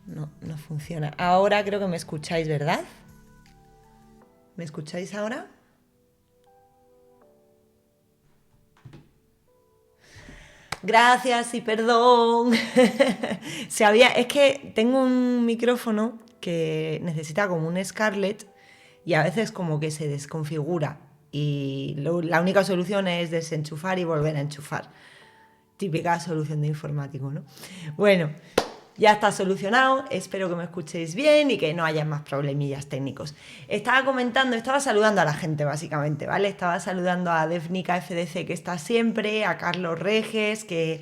No funciona. Ahora creo que me escucháis, ¿verdad? ¿Me escucháis ahora? Gracias y perdón. Es que tengo un micrófono que necesita como un Scarlett y a veces como que se desconfigura. Y la única solución es desenchufar y volver a enchufar. Típica solución de informático, ¿no? Bueno, ya está solucionado, espero que me escuchéis bien y que no haya más problemillas técnicos. Estaba saludando a la gente básicamente, ¿vale? Estaba saludando a Defnica FDC que está siempre, a Carlos Reges que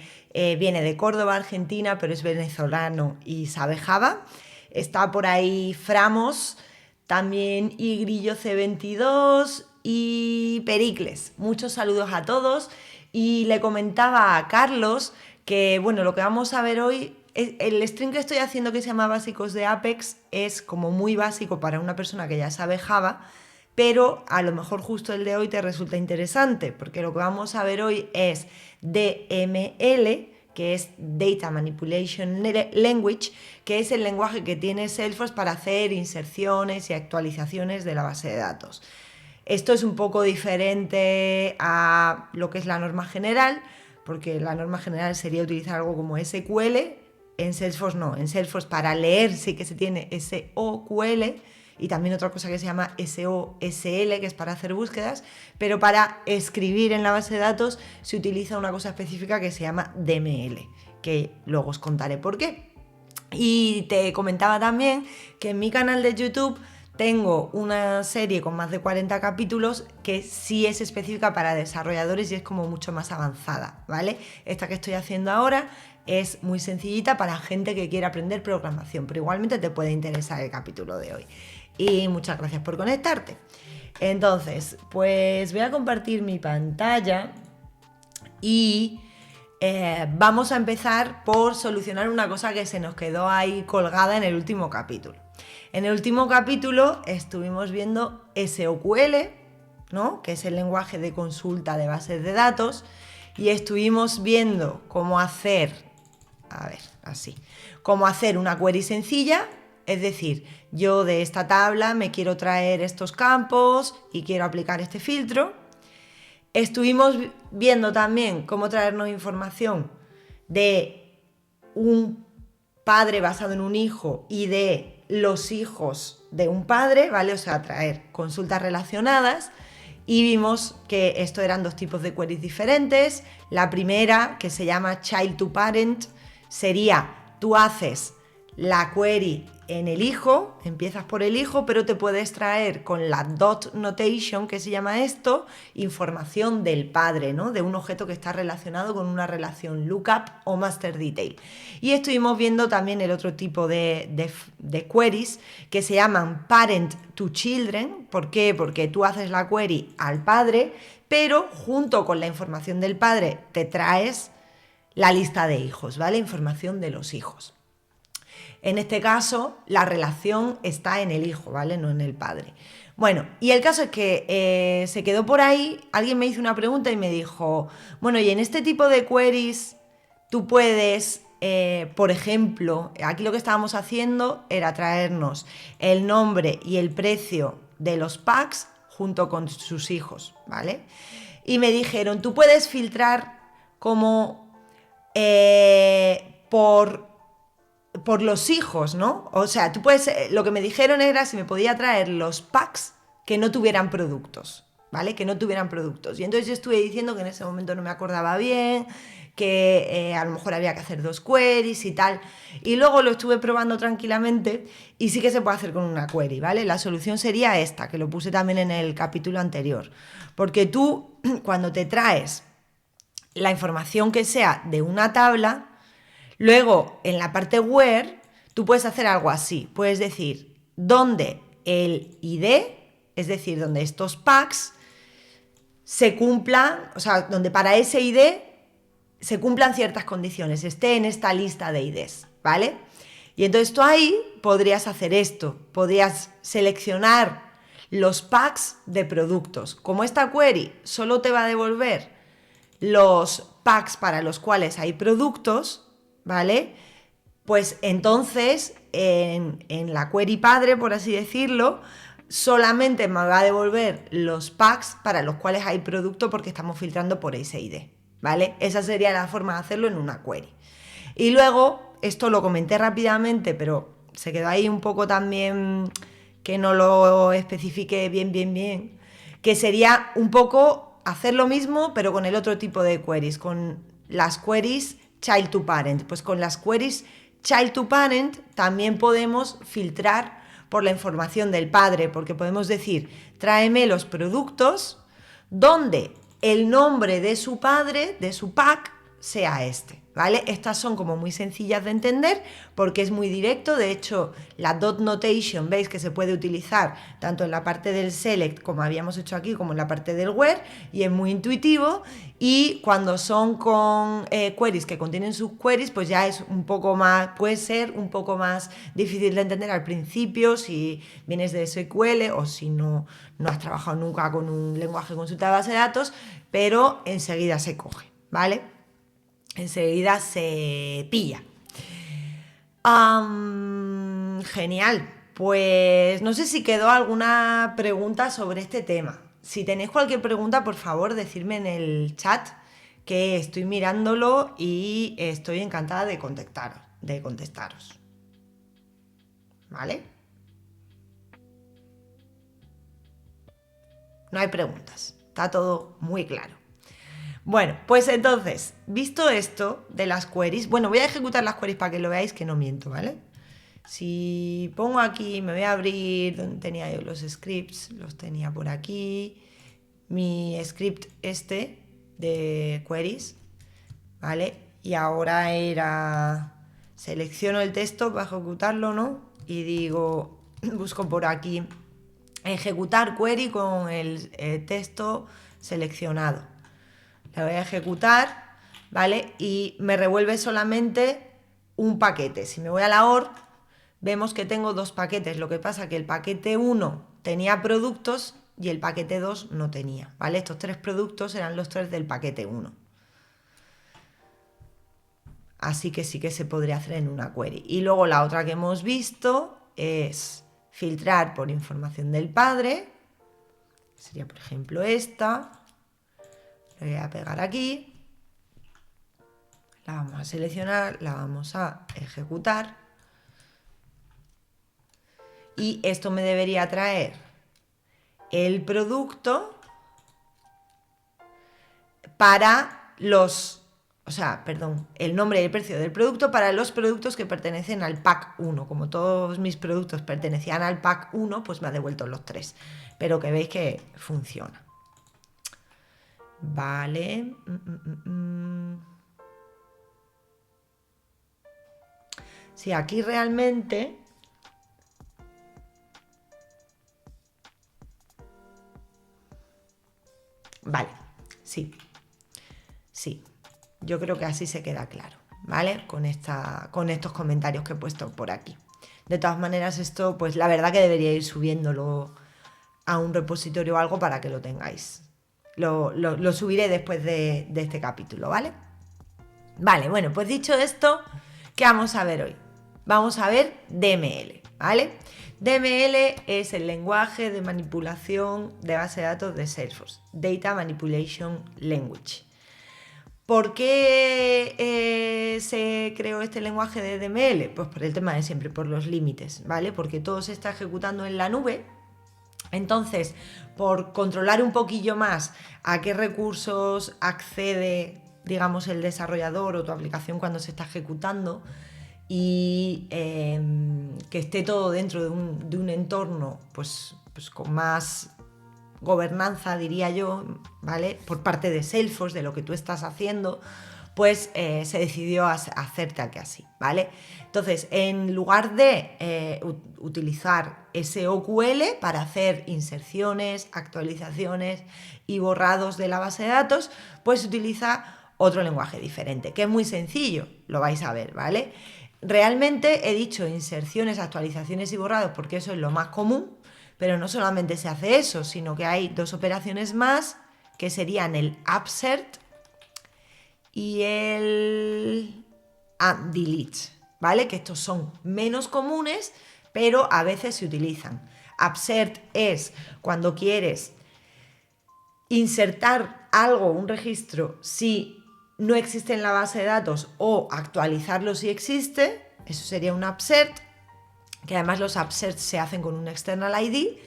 viene de Córdoba, Argentina, pero es venezolano y sabe Java. Está por ahí Framos, también y Grillo C22 y Pericles. Muchos saludos a todos y le comentaba a Carlos que, bueno, lo que vamos a ver hoy, el stream que estoy haciendo que se llama Básicos de Apex es como muy básico para una persona que ya sabe Java, pero a lo mejor justo el de hoy te resulta interesante, porque lo que vamos a ver hoy es DML, que es Data Manipulation Language, que es el lenguaje que tiene Salesforce para hacer inserciones y actualizaciones de la base de datos. Esto es un poco diferente a lo que es la norma general, porque la norma general sería utilizar algo como SQL, en Salesforce no, en Salesforce para leer sí que se tiene SOQL y también otra cosa que se llama SOSL, que es para hacer búsquedas, pero para escribir en la base de datos se utiliza una cosa específica que se llama DML, que luego os contaré por qué. Y te comentaba también que en mi canal de YouTube tengo una serie con más de 40 capítulos que sí es específica para desarrolladores y es como mucho más avanzada, ¿vale? Esta que estoy haciendo ahora es muy sencillita para gente que quiere aprender programación, pero igualmente te puede interesar el capítulo de hoy. Y muchas gracias por conectarte. Entonces, pues voy a compartir mi pantalla y vamos a empezar por solucionar una cosa que se nos quedó ahí colgada en el último capítulo. En el último capítulo estuvimos viendo SOQL, ¿no? Que es el lenguaje de consulta de bases de datos, y estuvimos viendo cómo hacer, cómo hacer una query sencilla, es decir, yo de esta tabla me quiero traer estos campos y quiero aplicar este filtro. Estuvimos viendo también cómo traernos información de un padre basado en un hijo y de los hijos de un padre, ¿vale? O sea, traer consultas relacionadas. Y vimos que esto eran dos tipos de queries diferentes. La primera, que se llama child to parent, sería tú haces la query en el hijo, empiezas por el hijo, pero te puedes traer con la dot notation, que se llama esto, información del padre, ¿no? De un objeto que está relacionado con una relación lookup o master detail. Y estuvimos viendo también el otro tipo de queries que se llaman parent to children. ¿Por qué? Porque tú haces la query al padre, pero junto con la información del padre te traes la lista de hijos, ¿vale? Información de los hijos. En este caso, la relación está en el hijo, ¿vale? No en el padre. Bueno, y el caso es que se quedó por ahí, alguien me hizo una pregunta y me dijo, bueno, y en este tipo de queries tú puedes, por ejemplo, aquí lo que estábamos haciendo era traernos el nombre y el precio de los packs junto con sus hijos, ¿vale? Y me dijeron, tú puedes filtrar como por los hijos, ¿no? O sea, tú puedes, lo que me dijeron era si me podía traer los packs que no tuvieran productos, ¿vale? Que no tuvieran productos. Y entonces yo estuve diciendo que en ese momento no me acordaba bien, que a lo mejor había que hacer dos queries y tal. Y luego lo estuve probando tranquilamente y sí que se puede hacer con una query, ¿vale? La solución sería esta, que lo puse también en el capítulo anterior. Porque tú, cuando te traes la información que sea de una tabla, luego, en la parte where, tú puedes hacer algo así. Puedes decir donde el ID, es decir, donde estos packs se cumplan, o sea, donde para ese ID se cumplan ciertas condiciones, esté en esta lista de IDs, ¿vale? Y entonces tú ahí podrías hacer esto, podrías seleccionar los packs de productos. Como esta query solo te va a devolver los packs para los cuales hay productos, ¿vale? pues entonces en la query padre, por así decirlo, solamente me va a devolver los packs para los cuales hay producto porque estamos filtrando por SID, ¿vale? Esa sería la forma de hacerlo en una query. Y luego, esto lo comenté rápidamente, pero se quedó ahí un poco también que no lo especifique bien, que sería un poco hacer lo mismo, pero con el otro tipo de queries, con las queries child to parent. Pues con las queries child to parent también podemos filtrar por la información del padre, porque podemos decir, tráeme los productos donde el nombre de su padre, de su pack, sea este, ¿vale? Estas son como muy sencillas de entender porque es muy directo. De hecho, la dot notation, veis que se puede utilizar tanto en la parte del select, como habíamos hecho aquí, como en la parte del where, y es muy intuitivo. Y cuando son con queries que contienen subqueries, pues ya es un poco más, puede ser un poco más difícil de entender al principio si vienes de SQL o si no has trabajado nunca con un lenguaje de consulta de base de datos, pero enseguida se coge, ¿vale? Enseguida se pilla. Genial. Pues no sé si quedó alguna pregunta sobre este tema. Si tenéis cualquier pregunta, por favor, decidme en el chat, que estoy mirándolo y estoy encantada de contestaros. ¿Vale? No hay preguntas. Está todo muy claro. Bueno, pues entonces, visto esto de las queries, bueno, voy a ejecutar las queries para que lo veáis, que no miento, ¿vale? Si pongo aquí, me voy a abrir donde tenía yo los scripts, los tenía por aquí, mi script este de queries, ¿vale? Y ahora selecciono el texto para ejecutarlo, ¿no? Y digo, busco por aquí, ejecutar query con el texto seleccionado. La voy a ejecutar, ¿vale? Y me revuelve solamente un paquete. Si me voy a la OR, vemos que tengo dos paquetes. Lo que pasa es que el paquete 1 tenía productos y el paquete 2 no tenía, ¿vale? Estos tres productos eran los tres del paquete 1. Así que sí que se podría hacer en una query. Y luego la otra que hemos visto es filtrar por información del padre. Sería, por ejemplo, esta. Le voy a pegar aquí. La vamos a seleccionar, la vamos a ejecutar. Y esto me debería traer el producto para el nombre y el precio del producto para los productos que pertenecen al pack 1. Como todos mis productos pertenecían al pack 1, pues me ha devuelto los tres. Pero que veis que funciona. Vale. Sí, aquí realmente... Vale, sí. Yo creo que así se queda claro, ¿vale? Con estos comentarios que he puesto por aquí. De todas maneras, esto, pues la verdad que debería ir subiéndolo a un repositorio o algo para que lo tengáis. Lo subiré después de este capítulo, ¿vale? Vale, bueno, pues dicho esto, ¿qué vamos a ver hoy? Vamos a ver DML, ¿vale? DML es el lenguaje de manipulación de base de datos de Salesforce, Data Manipulation Language. ¿Por qué se creó este lenguaje de DML? Pues por el tema de siempre, por los límites, ¿vale? Porque todo se está ejecutando en la nube. Entonces, por controlar un poquillo más a qué recursos accede, digamos, el desarrollador o tu aplicación cuando se está ejecutando, y que esté todo dentro de un entorno pues con más gobernanza, diría yo, ¿vale? Por parte de Salesforce, de lo que tú estás haciendo, pues se decidió hacerte aquí así, ¿vale? Entonces, en lugar de utilizar SOQL para hacer inserciones, actualizaciones y borrados de la base de datos, pues se utiliza otro lenguaje diferente, que es muy sencillo, lo vais a ver, ¿vale? Realmente he dicho inserciones, actualizaciones y borrados porque eso es lo más común, pero no solamente se hace eso, sino que hay dos operaciones más que serían el upsert y el delete, ¿vale? Que estos son menos comunes, pero a veces se utilizan. Upsert es cuando quieres insertar algo, un registro, si no existe en la base de datos o actualizarlo si existe, eso sería un upsert, que además los upserts se hacen con un external ID.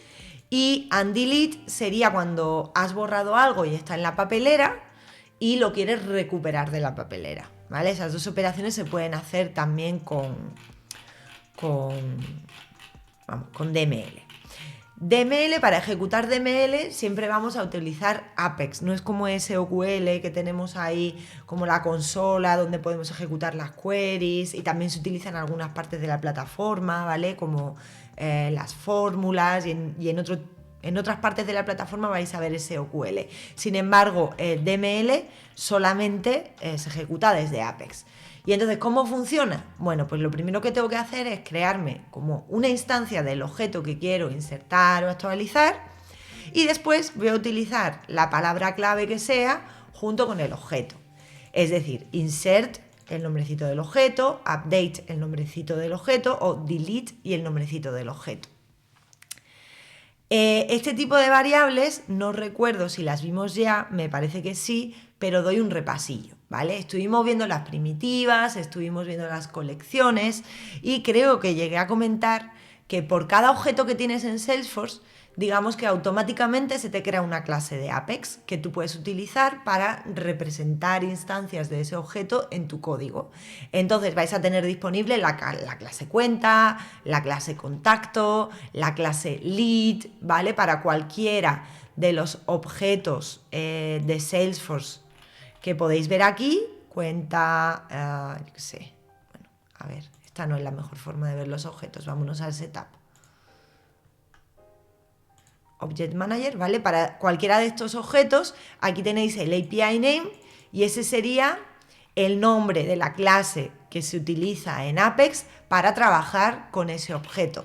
Y undelete sería cuando has borrado algo y está en la papelera y lo quieres recuperar de la papelera, ¿vale? Esas dos operaciones se pueden hacer también con DML. DML, para ejecutar DML siempre vamos a utilizar Apex, no es como SQL que tenemos ahí como la consola donde podemos ejecutar las queries, y también se utilizan algunas partes de la plataforma, ¿vale? Como las fórmulas, y en otras partes de la plataforma vais a ver SQL. Sin embargo, DML solamente se ejecuta desde Apex. Y entonces, ¿cómo funciona? Bueno, pues lo primero que tengo que hacer es crearme como una instancia del objeto que quiero insertar o actualizar, y después voy a utilizar la palabra clave que sea junto con el objeto. Es decir, insert el nombrecito del objeto, update el nombrecito del objeto o delete y el nombrecito del objeto. Este tipo de variables, no recuerdo si las vimos ya, me parece que sí, pero doy un repasillo, ¿vale? Estuvimos viendo las primitivas, estuvimos viendo las colecciones, y creo que llegué a comentar que por cada objeto que tienes en Salesforce, digamos que automáticamente se te crea una clase de Apex que tú puedes utilizar para representar instancias de ese objeto en tu código. Entonces vais a tener disponible la clase cuenta, la clase contacto, la clase lead, ¿vale? Para cualquiera de los objetos de Salesforce que podéis ver aquí, cuenta, yo qué sé, bueno, a ver, esta no es la mejor forma de ver los objetos, vámonos al setup. Object Manager, ¿vale? Para cualquiera de estos objetos, aquí tenéis el API name, y ese sería el nombre de la clase que se utiliza en Apex para trabajar con ese objeto.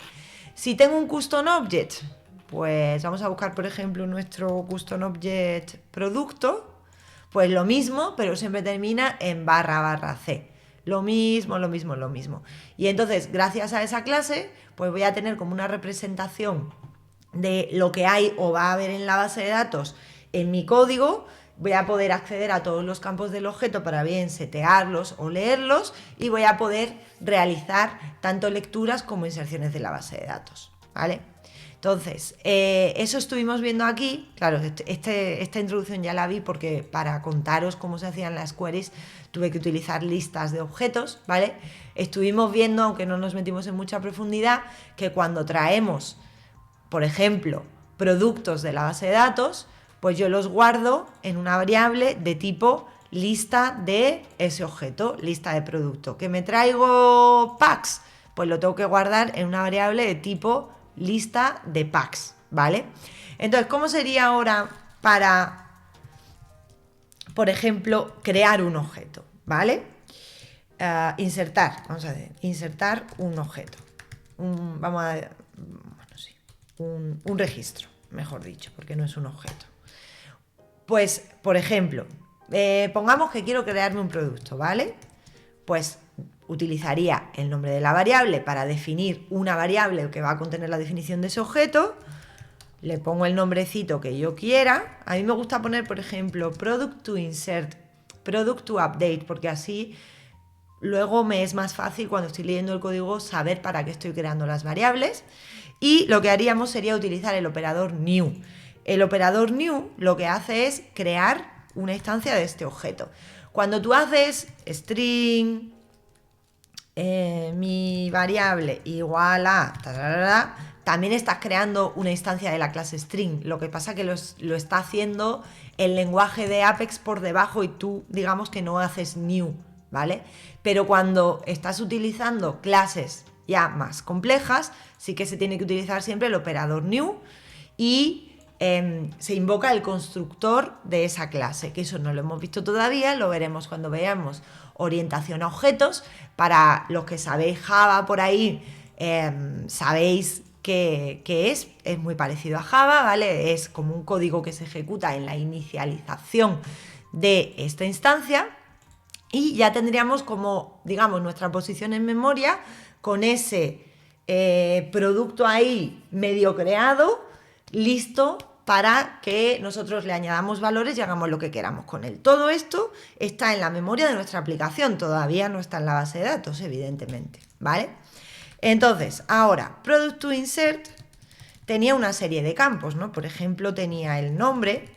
Si tengo un custom object, pues vamos a buscar, por ejemplo, nuestro custom object producto, pues lo mismo, pero siempre termina en //c. Lo mismo. Y entonces, gracias a esa clase, pues voy a tener como una representación de lo que hay o va a haber en la base de datos en mi código. Voy a poder acceder a todos los campos del objeto para bien setearlos o leerlos, y voy a poder realizar tanto lecturas como inserciones de la base de datos, ¿vale? Entonces, eso estuvimos viendo aquí. Claro, esta introducción ya la vi porque para contaros cómo se hacían las queries tuve que utilizar listas de objetos, ¿vale? Estuvimos viendo, aunque no nos metimos en mucha profundidad, que cuando traemos, por ejemplo, productos de la base de datos, pues yo los guardo en una variable de tipo lista de ese objeto, lista de producto. ¿Que me traigo packs? Pues lo tengo que guardar en una variable de tipo lista de packs, ¿vale? Entonces, ¿cómo sería ahora para, por ejemplo, crear un objeto? ¿Vale? Insertar, vamos a ver, insertar un objeto. Un registro, mejor dicho, porque no es un objeto. Pues, por ejemplo, pongamos que quiero crearme un producto, ¿vale? Pues utilizaría el nombre de la variable para definir una variable que va a contener la definición de ese objeto. Le pongo el nombrecito que yo quiera. A mí me gusta poner, por ejemplo, product to insert, product to update, porque así luego me es más fácil cuando estoy leyendo el código saber para qué estoy creando las variables. Y lo que haríamos sería utilizar el operador new. El operador new lo que hace es crear una instancia de este objeto. Cuando tú haces string mi variable igual a también estás creando una instancia de la clase string. Lo que pasa que lo está haciendo el lenguaje de Apex por debajo y tú digamos que no haces new, ¿vale? Pero cuando estás utilizando clases ya más complejas, sí que se tiene que utilizar siempre el operador new, y se invoca el constructor de esa clase, que eso no lo hemos visto todavía, lo veremos cuando veamos orientación a objetos. Para los que sabéis Java por ahí, sabéis que es muy parecido a Java, ¿vale? Es como un código que se ejecuta en la inicialización de esta instancia. Y ya tendríamos como, digamos, nuestra posición en memoria con ese producto ahí medio creado, listo para que nosotros le añadamos valores y hagamos lo que queramos con él. Todo esto está en la memoria de nuestra aplicación, todavía no está en la base de datos, evidentemente, ¿vale? Entonces, ahora, Product to Insert tenía una serie de campos, ¿no? Por ejemplo, tenía el nombre.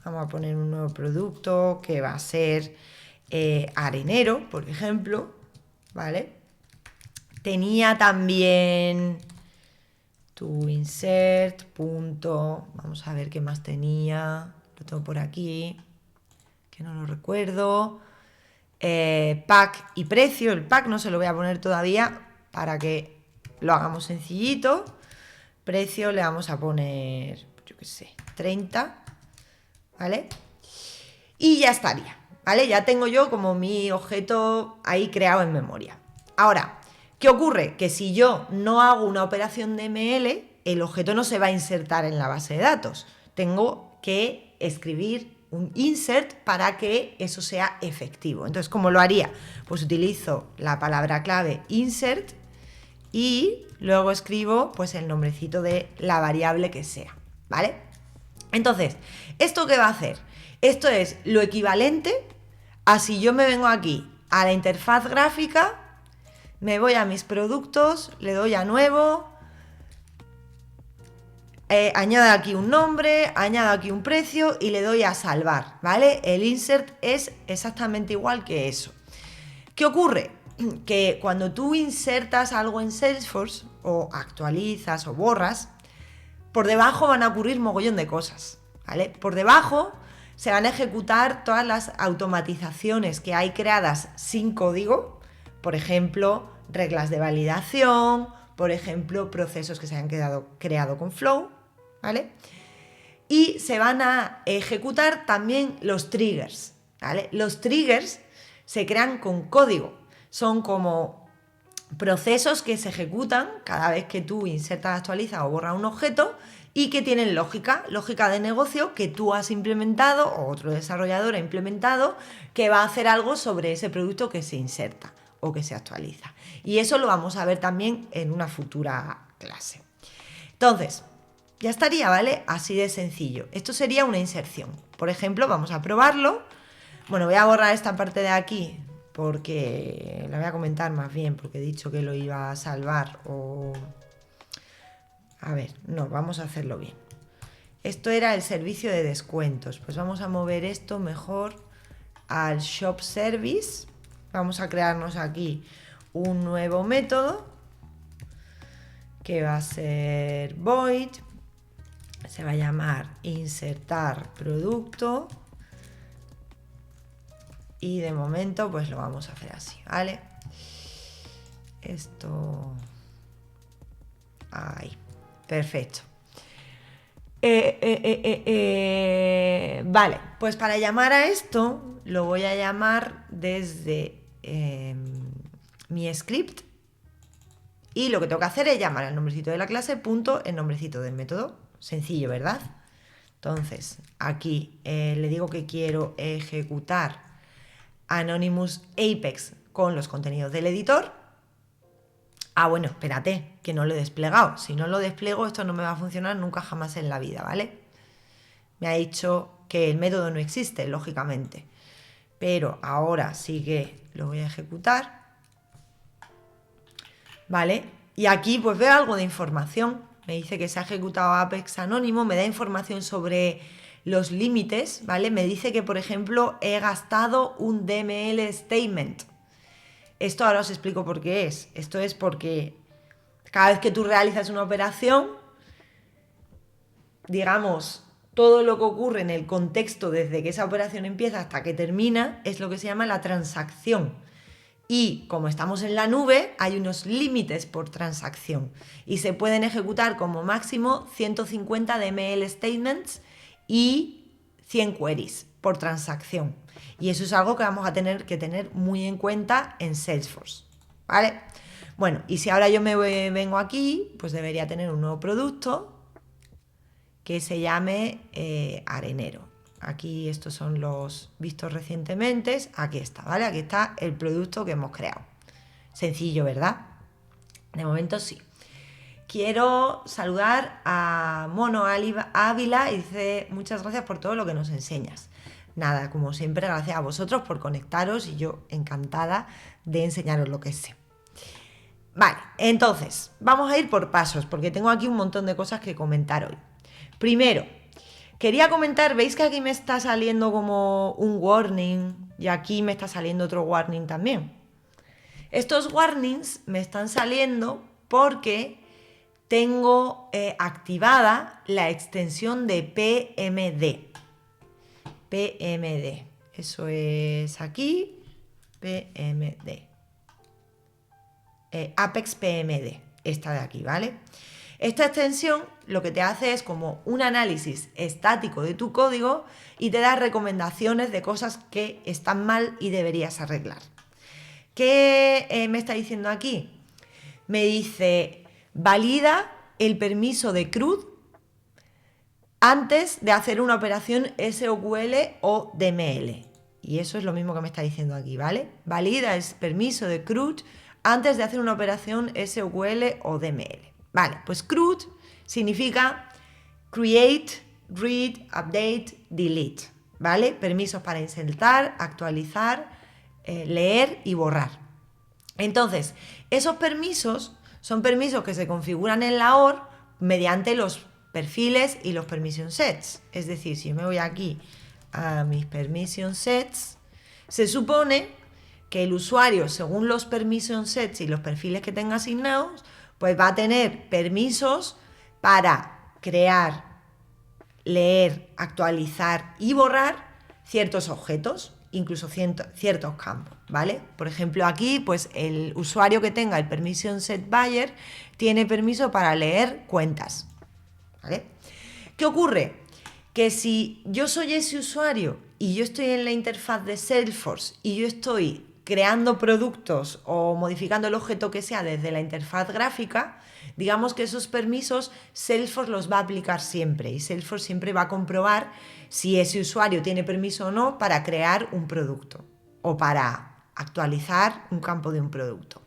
Vamos a poner un nuevo producto que va a ser arenero, por ejemplo, ¿vale? Tenía también to insert, punto, vamos a ver qué más tenía, lo tengo por aquí, que no lo recuerdo, pack y precio. El pack no se lo voy a poner todavía para que lo hagamos sencillito. Precio le vamos a poner, yo qué sé, 30, ¿vale? Y ya estaría, ¿vale? Ya tengo yo como mi objeto ahí creado en memoria. Ahora, ¿qué ocurre? Que si yo no hago una operación de ML, el objeto no se va a insertar en la base de datos. Tengo que escribir un insert para que eso sea efectivo. Entonces, ¿cómo lo haría? Pues utilizo la palabra clave insert y luego escribo pues el nombrecito de la variable que sea, ¿vale? Entonces, ¿esto qué va a hacer? Esto es lo equivalente a si yo me vengo aquí a la interfaz gráfica, me voy a mis productos, le doy a nuevo, añado aquí un nombre, añado aquí un precio y le doy a salvar, ¿vale? El insert es exactamente igual que eso. ¿Qué ocurre? Que cuando tú insertas algo en Salesforce o actualizas o borras, por debajo van a ocurrir mogollón de cosas, ¿vale? Por debajo se van a ejecutar todas las automatizaciones que hay creadas sin código, por ejemplo, reglas de validación, por ejemplo, procesos que se han creado con Flow, ¿vale? Y se van a ejecutar también los triggers, ¿vale? Los triggers se crean con código, son como procesos que se ejecutan cada vez que tú insertas, actualizas o borras un objeto y que tienen lógica de negocio que tú has implementado o otro desarrollador ha implementado que va a hacer algo sobre ese producto que se inserta o que se actualiza. Y eso lo vamos a ver también en una futura clase. Entonces, ya estaría, ¿vale? Así de sencillo. Esto sería una inserción. Por ejemplo, vamos a probarlo. Bueno, voy a borrar esta parte de aquí porque la voy a comentar más bien, porque he dicho que lo iba a salvar o... A ver, no, vamos a hacerlo bien. Esto era el servicio de descuentos. Pues vamos a mover esto mejor al Shop Service. Vamos a crearnos aquí un nuevo método que va a ser void. Se va a llamar insertar producto. Y de momento pues lo vamos a hacer así, ¿vale? Esto... Ahí. Perfecto. Vale, pues para llamar a esto lo voy a llamar desde mi script y lo que tengo que hacer es llamar al nombrecito de la clase punto el nombrecito del método. Sencillo, ¿verdad? Entonces, aquí le digo que quiero ejecutar Anonymous Apex con los contenidos del editor. Ah, bueno, espérate, que no lo he desplegado. Si no lo despliego, esto no me va a funcionar nunca jamás en la vida, ¿vale? Me ha dicho que el método no existe, lógicamente. Pero ahora sí que lo voy a ejecutar. ¿Vale? Y aquí pues veo algo de información. Me dice que se ha ejecutado Apex Anónimo, me da información sobre los límites, ¿vale? Me dice que, por ejemplo, he gastado un DML statement. Esto ahora os explico por qué es. Esto es porque cada vez que tú realizas una operación, digamos, todo lo que ocurre en el contexto desde que esa operación empieza hasta que termina es lo que se llama la transacción. Y como estamos en la nube, hay unos límites por transacción y se pueden ejecutar como máximo 150 DML statements y 100 queries por transacción. Y eso es algo que vamos a tener que tener muy en cuenta en Salesforce, ¿vale? Bueno, y si ahora yo me vengo aquí, pues debería tener un nuevo producto que se llame arenero. aquí estos son los vistos recientemente, aquí está, ¿vale? Aquí está el producto que hemos creado. Sencillo, ¿verdad? De momento sí. Quiero saludar a Mono Ávila y dice muchas gracias por todo lo que nos enseñas. Nada, como siempre, gracias a vosotros por conectaros y yo encantada de enseñaros lo que sé. Vale, entonces, vamos a ir por pasos porque tengo aquí un montón de cosas que comentar hoy. Primero, quería comentar, ¿veis que aquí me está saliendo como un warning y aquí me está saliendo otro warning también? Estos warnings me están saliendo porque tengo activada la extensión de PMD. PMD, eso es aquí, PMD. Apex PMD, esta de aquí, ¿vale? Esta extensión lo que te hace es como un análisis estático de tu código y te da recomendaciones de cosas que están mal y deberías arreglar. ¿Qué me está diciendo aquí? Me dice, valida el permiso de CRUD antes de hacer una operación SQL o DML. Y eso es lo mismo que me está diciendo aquí, ¿vale? Valida el permiso de CRUD antes de hacer una operación SQL o DML. Vale, pues CRUD significa Create, Read, Update, Delete, ¿vale? Permisos para insertar, actualizar, leer y borrar. Entonces, esos permisos son permisos que se configuran en la OR mediante los perfiles y los permission sets. Es decir, si me voy aquí a mis permission sets, se supone que el usuario, según los permission sets y los perfiles que tenga asignados, pues va a tener permisos para crear, leer, actualizar y borrar ciertos objetos, incluso ciertos campos, ¿vale? Por ejemplo, aquí, pues el usuario que tenga el permission set buyer tiene permiso para leer cuentas, ¿vale? ¿Qué ocurre? Que si yo soy ese usuario y yo estoy en la interfaz de Salesforce y yo estoy creando productos o modificando el objeto que sea desde la interfaz gráfica, digamos que esos permisos Salesforce los va a aplicar siempre y Salesforce siempre va a comprobar si ese usuario tiene permiso o no para crear un producto o para actualizar un campo de un producto.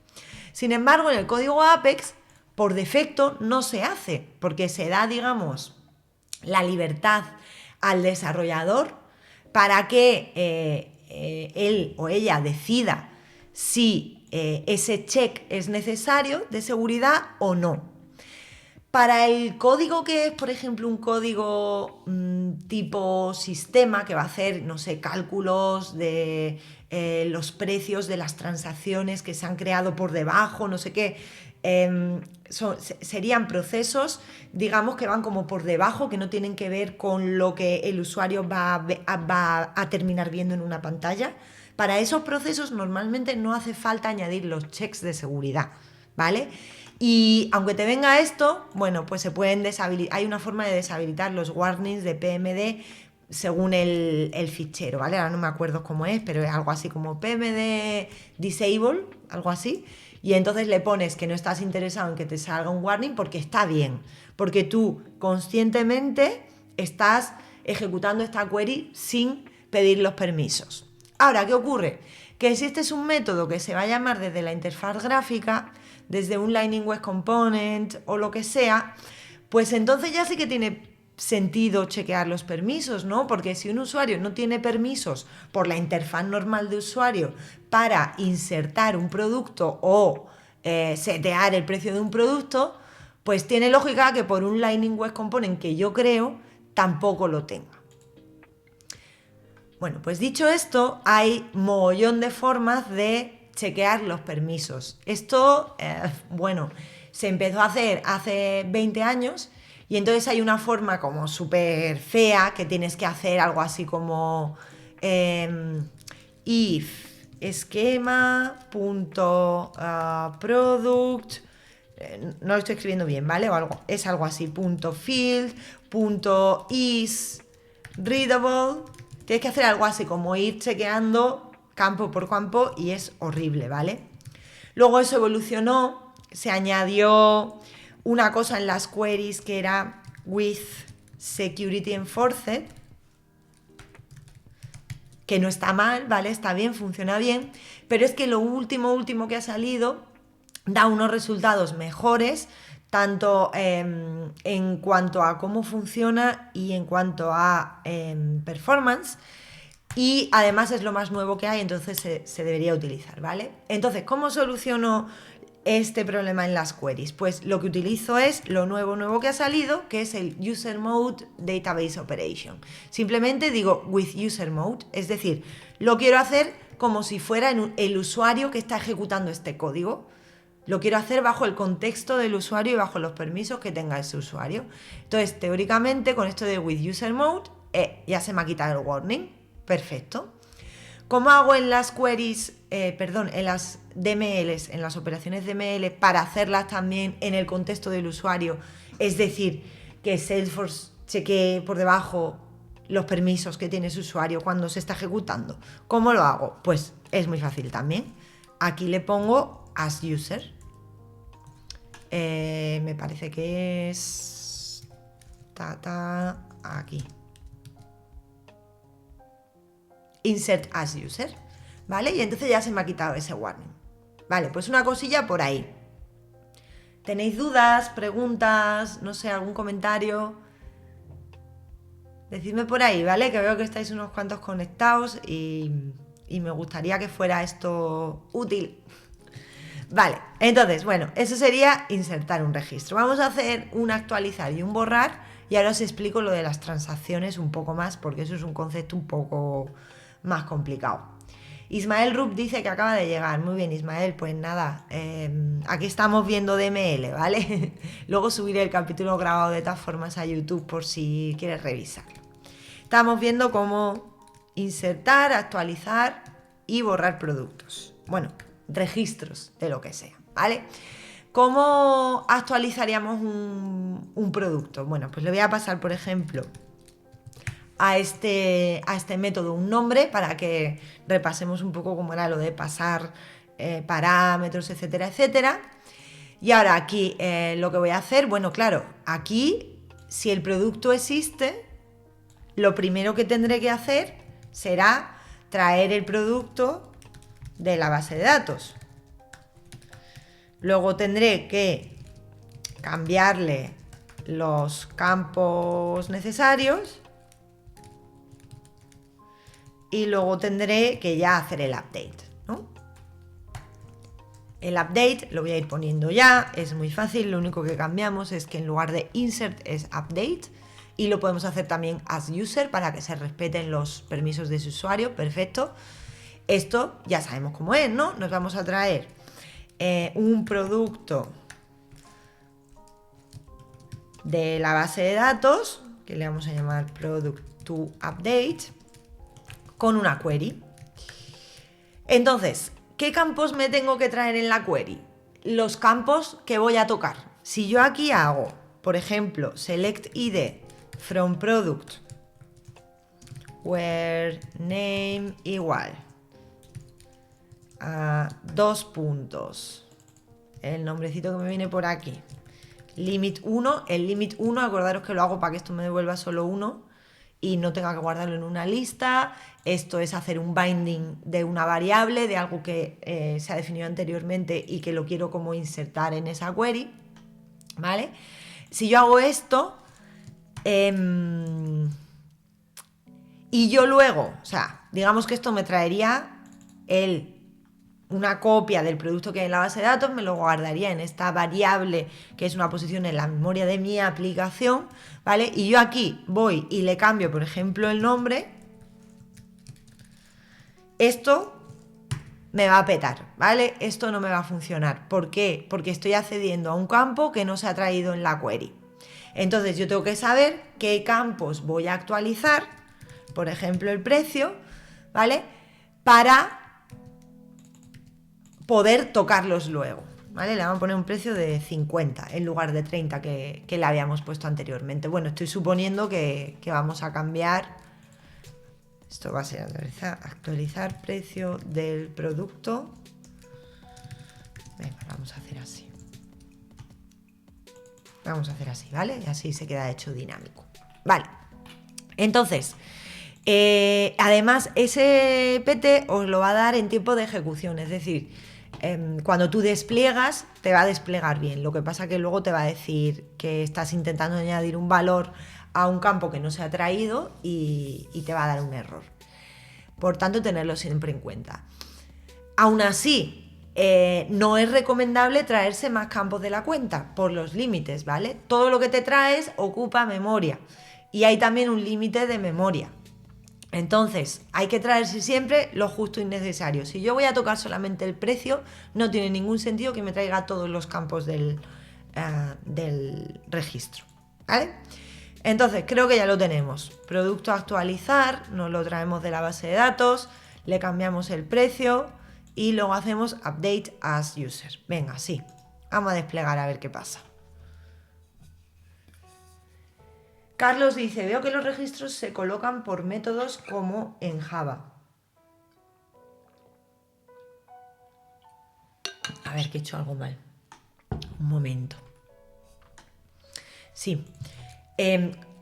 Sin embargo, en el código Apex, por defecto no se hace, porque se da, digamos, la libertad al desarrollador para que él o ella decida si ese check es necesario de seguridad o no. Para el código que es, por ejemplo, un código tipo sistema que va a hacer, no sé, cálculos de los precios de las transacciones que se han creado por debajo, no sé qué, serían procesos, digamos, que van como por debajo, que no tienen que ver con lo que el usuario va a terminar viendo en una pantalla. Para esos procesos normalmente no hace falta añadir los checks de seguridad, ¿vale? Y aunque te venga esto, bueno, pues se pueden deshabilitar, hay una forma de deshabilitar los warnings de PMD según el fichero, ¿vale? Ahora no me acuerdo cómo es, pero es algo así como PMD disable, algo así. Y entonces le pones que no estás interesado en que te salga un warning porque está bien, porque tú conscientemente estás ejecutando esta query sin pedir los permisos. Ahora, ¿qué ocurre? Que si este es un método que se va a llamar desde la interfaz gráfica, desde un Lightning Web Component o lo que sea, pues entonces ya sí que tiene sentido chequear los permisos, ¿no? Porque si un usuario no tiene permisos por la interfaz normal de usuario para insertar un producto o setear el precio de un producto, pues tiene lógica que por un Lightning Web Component que yo creo, tampoco lo tenga. Bueno, pues dicho esto, hay mogollón de formas de chequear los permisos. Esto, bueno, se empezó a hacer hace 20 años y entonces hay una forma como súper fea que tienes que hacer algo así como if esquema.product, no lo estoy escribiendo bien, ¿vale? Es algo así, .field, .is readable. Tienes que hacer algo así como ir chequeando campo por campo y es horrible, ¿vale? Luego eso evolucionó, se añadió una cosa en las queries que era with security enforced, que no está mal, ¿vale? Está bien, funciona bien, pero es que lo último que ha salido da unos resultados mejores, tanto en cuanto a cómo funciona y en cuanto a performance, y además es lo más nuevo que hay, entonces se debería utilizar, ¿vale? Entonces, ¿cómo soluciono este problema en las queries? Pues lo que utilizo es lo nuevo que ha salido, que es el User Mode Database Operation. Simplemente digo with User Mode, es decir, lo quiero hacer como si fuera el usuario que está ejecutando este código. Lo quiero hacer bajo el contexto del usuario y bajo los permisos que tenga ese usuario. Entonces, teóricamente, con esto de with User Mode, ya se me ha quitado el warning. Perfecto. ¿Cómo hago en las queries, en las DMLs, en las operaciones DML, para hacerlas también en el contexto del usuario? Es decir, que Salesforce chequee por debajo los permisos que tiene ese usuario cuando se está ejecutando. ¿Cómo lo hago? Pues es muy fácil también. Aquí le pongo as user. Me parece que es aquí. Insert as user, ¿vale? Y entonces ya se me ha quitado ese warning. Vale, pues una cosilla por ahí. ¿Tenéis dudas, preguntas, no sé, algún comentario? Decidme por ahí, ¿vale? Que veo que estáis unos cuantos conectados y me gustaría que fuera esto útil. Vale, entonces, bueno, eso sería insertar un registro. Vamos a hacer un actualizar y un borrar, y ahora os explico lo de las transacciones un poco más, porque eso es un concepto un poco más complicado. Ismael Rupp dice que acaba de llegar. Muy bien, Ismael, pues nada, aquí estamos viendo DML, ¿vale? Luego subiré el capítulo grabado de todas formas a YouTube por si quieres revisarlo. Estamos viendo cómo insertar, actualizar y borrar productos. Bueno, registros de lo que sea, ¿vale? ¿Cómo actualizaríamos un producto? Bueno, pues le voy a pasar, por ejemplo, a este método un nombre para que repasemos un poco cómo era lo de pasar parámetros, etcétera, etcétera. Y ahora aquí lo que voy a hacer, bueno, claro, aquí si el producto existe, lo primero que tendré que hacer será traer el producto de la base de datos. Luego tendré que cambiarle los campos necesarios y luego tendré que ya hacer el update, ¿no? El update lo voy a ir poniendo ya, es muy fácil, lo único que cambiamos es que en lugar de insert es update, y lo podemos hacer también as user para que se respeten los permisos de su usuario, perfecto. Esto ya sabemos cómo es, ¿no? Nos vamos a traer un producto de la base de datos, que le vamos a llamar product to update, con una query. Entonces, ¿qué campos me tengo que traer en la query? Los campos que voy a tocar. Si yo aquí hago, por ejemplo, select id from product, where name igual a 2 puntos, el nombrecito que me viene por aquí, limit 1, el limit 1, acordaros que lo hago para que esto me devuelva solo 1 y no tenga que guardarlo en una lista. Esto es hacer un binding de una variable, de algo que se ha definido anteriormente y que lo quiero como insertar en esa query, ¿vale? Si yo hago esto y yo luego, o sea, digamos que esto me traería una copia del producto que hay en la base de datos, me lo guardaría en esta variable que es una posición en la memoria de mi aplicación, ¿vale? Y yo aquí voy y le cambio, por ejemplo, el nombre. Esto me va a petar, ¿vale? Esto no me va a funcionar. ¿Por qué? Porque estoy accediendo a un campo que no se ha traído en la query. Entonces yo tengo que saber qué campos voy a actualizar, por ejemplo, el precio, ¿vale? Para poder tocarlos luego, ¿vale? Le vamos a poner un precio de 50 en lugar de 30 que le habíamos puesto anteriormente. Bueno, estoy suponiendo que vamos a cambiar. Esto va a ser actualizar precio del producto. Venga, vamos a hacer así. Vamos a hacer así, ¿vale? Y así se queda hecho dinámico. Vale. Entonces, Además, ese PT os lo va a dar en tiempo de ejecución, es decir, cuando tú despliegas, te va a desplegar bien. Lo que pasa que luego te va a decir que estás intentando añadir un valor a un campo que no se ha traído y te va a dar un error. Por tanto, tenerlo siempre en cuenta. Aún así, no es recomendable traerse más campos de la cuenta por los límites, ¿vale? Todo lo que te traes ocupa memoria y hay también un límite de memoria. Entonces, hay que traerse siempre lo justo y necesario. Si yo voy a tocar solamente el precio, no tiene ningún sentido que me traiga todos los campos del registro, ¿vale? Entonces, creo que ya lo tenemos. Producto a actualizar, nos lo traemos de la base de datos, le cambiamos el precio y luego hacemos update as user. Venga, sí. Vamos a desplegar a ver qué pasa. Carlos dice, veo que los registros se colocan por métodos como en Java. A ver, que he hecho algo mal. Un momento. Sí.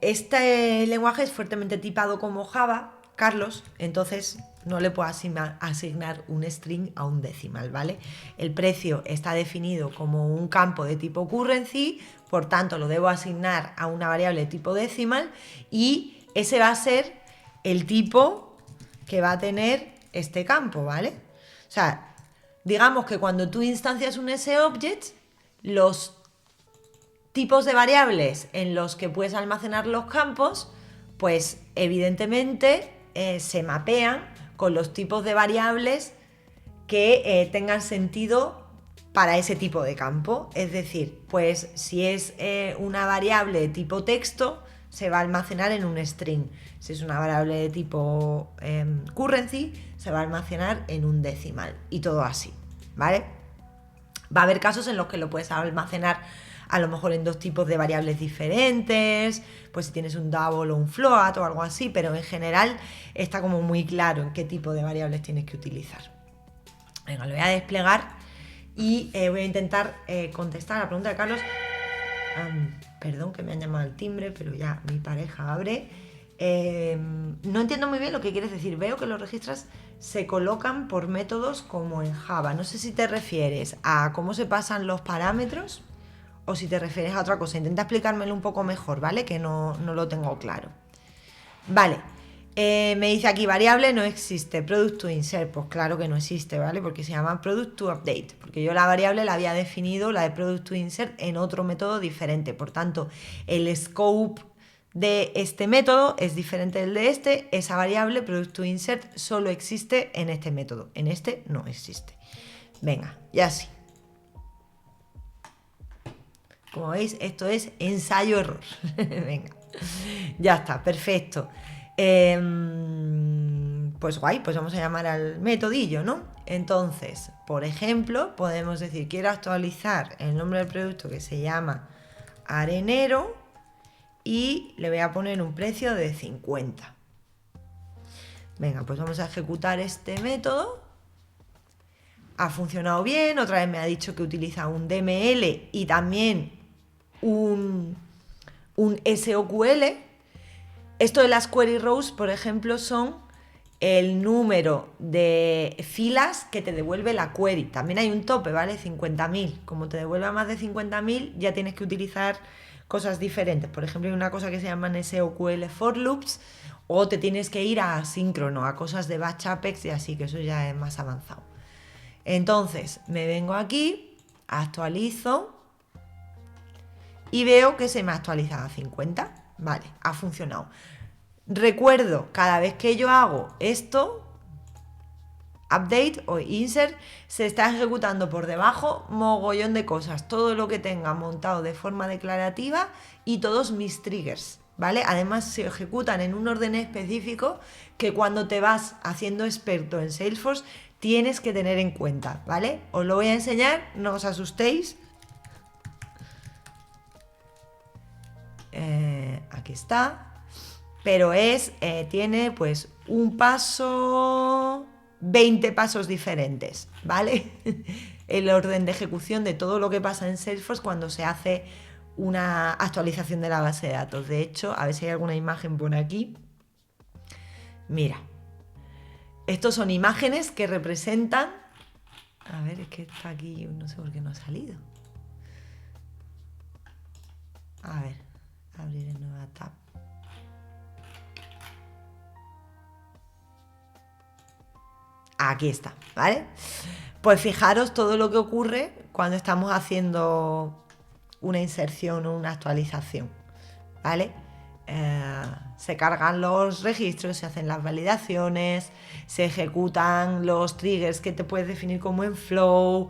Este lenguaje es fuertemente tipado como Java, Carlos, entonces no le puedo asignar un string a un decimal, ¿vale? El precio está definido como un campo de tipo currency, por tanto lo debo asignar a una variable de tipo decimal y ese va a ser el tipo que va a tener este campo, ¿vale? O sea, digamos que cuando tú instancias un SObject, los tipos de variables en los que puedes almacenar los campos, pues evidentemente se mapean con los tipos de variables que tengan sentido para ese tipo de campo. Es decir, pues si es una variable de tipo texto, se va a almacenar en un string. Si es una variable de tipo currency, se va a almacenar en un decimal. Y todo así, ¿vale? Va a haber casos en los que lo puedes almacenar a lo mejor en dos tipos de variables diferentes, pues si tienes un double o un float o algo así, pero en general está como muy claro en qué tipo de variables tienes que utilizar. Venga, lo voy a desplegar y voy a intentar contestar a la pregunta de Carlos. Perdón que me han llamado al timbre, pero ya mi pareja abre. No entiendo muy bien lo que quieres decir. Veo que los registros se colocan por métodos como en Java. No sé si te refieres a cómo se pasan los parámetros o si te refieres a otra cosa. Intenta explicármelo un poco mejor, ¿vale? Que no lo tengo claro. Vale. Me dice aquí, variable no existe. Product to insert, pues claro que no existe, ¿vale? Porque se llama product to update. Porque yo la variable la había definido, la de product to insert, en otro método diferente. Por tanto, el scope de este método es diferente del de este. Esa variable, product to insert, solo existe en este método. En este no existe. Venga, ya sí. Como veis, esto es ensayo-error. Venga, ya está, perfecto. Pues guay, pues vamos a llamar al metodillo, ¿no? Entonces, por ejemplo, podemos decir, quiero actualizar el nombre del producto que se llama arenero y le voy a poner un precio de 50. Venga, pues vamos a ejecutar este método. Ha funcionado bien, otra vez me ha dicho que utiliza un DML y también un SOQL. Esto de las query rows, por ejemplo, son el número de filas que te devuelve la query. También hay un tope, ¿vale? 50.000. Como te devuelva más de 50.000, ya tienes que utilizar cosas diferentes. Por ejemplo, hay una cosa que se llaman SOQL for loops, o te tienes que ir a asíncrono, a cosas de batch Apex y así, que eso ya es más avanzado. Entonces, me vengo aquí, actualizo y veo que se me ha actualizado a 50. Vale, ha funcionado. Recuerdo, cada vez que yo hago esto, update o insert, se está ejecutando por debajo mogollón de cosas, todo lo que tenga montado de forma declarativa y todos mis triggers, ¿vale? Además se ejecutan en un orden específico que cuando te vas haciendo experto en Salesforce tienes que tener en cuenta, ¿vale? Os lo voy a enseñar, no os asustéis. Aquí está. Pero tiene pues un paso, 20 pasos diferentes, ¿vale? El orden de ejecución de todo lo que pasa en Salesforce cuando se hace una actualización de la base de datos. De hecho, a ver si hay alguna imagen por aquí. Mira, estos son imágenes que representan... A ver, es que está aquí, no sé por qué no ha salido. A ver, abrir en nueva tab. Aquí está, ¿vale? Pues fijaros todo lo que ocurre cuando estamos haciendo una inserción o una actualización, ¿vale? Se cargan los registros, se hacen las validaciones, se ejecutan los triggers que te puedes definir como en Flow,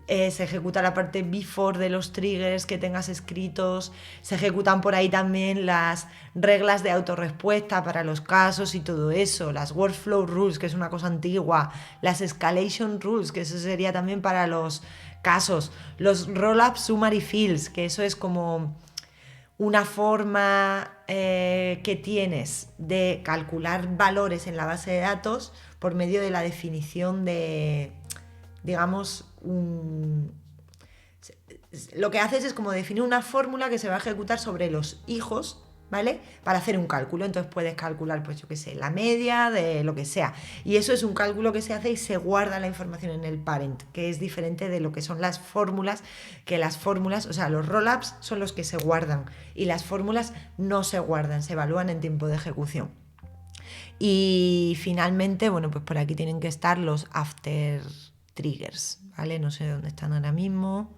se ejecuta la parte before de los triggers que tengas escritos, se ejecutan por ahí también las reglas de autorrespuesta para los casos y todo eso, las workflow rules, que es una cosa antigua, las escalation rules, que eso sería también para los casos, los roll-up summary fields, que eso es como una forma que tienes de calcular valores en la base de datos por medio de la definición de, digamos, lo que haces es como definir una fórmula que se va a ejecutar sobre los hijos, ¿vale? Para hacer un cálculo. Entonces puedes calcular, pues yo qué sé, la media de lo que sea. Y eso es un cálculo que se hace y se guarda la información en el parent, que es diferente de lo que son las fórmulas, que las fórmulas, o sea, los rollups son los que se guardan y las fórmulas no se guardan, se evalúan en tiempo de ejecución. Y finalmente, bueno, pues por aquí tienen que estar los after triggers, ¿vale? No sé dónde están ahora mismo.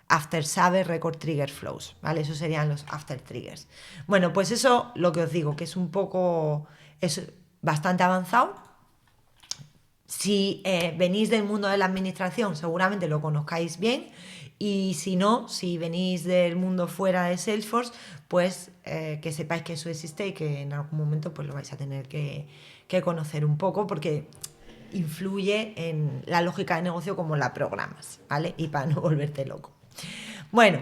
After Saber Record Trigger Flows, ¿vale? Esos serían los after triggers. Bueno, pues eso lo que os digo, que es un poco, es bastante avanzado. Si venís del mundo de la administración, seguramente lo conozcáis bien. Y si no, si venís del mundo fuera de Salesforce, pues que sepáis que eso existe y que en algún momento pues lo vais a tener que conocer un poco, porque influye en la lógica de negocio como la programas, ¿vale? Y para no volverte loco. Bueno,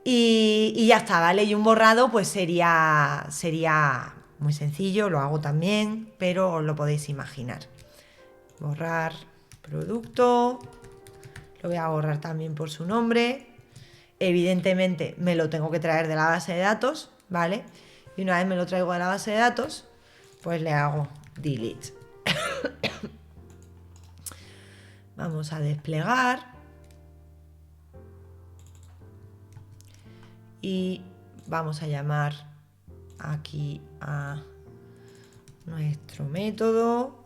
y ya está, ¿vale? Y un borrado pues sería muy sencillo, lo hago también, pero os lo podéis imaginar. Borrar producto, lo voy a borrar también por su nombre. Evidentemente me lo tengo que traer de la base de datos, ¿vale? Y una vez me lo traigo de la base de datos, pues le hago delete. Vamos a desplegar y vamos a llamar aquí a nuestro método.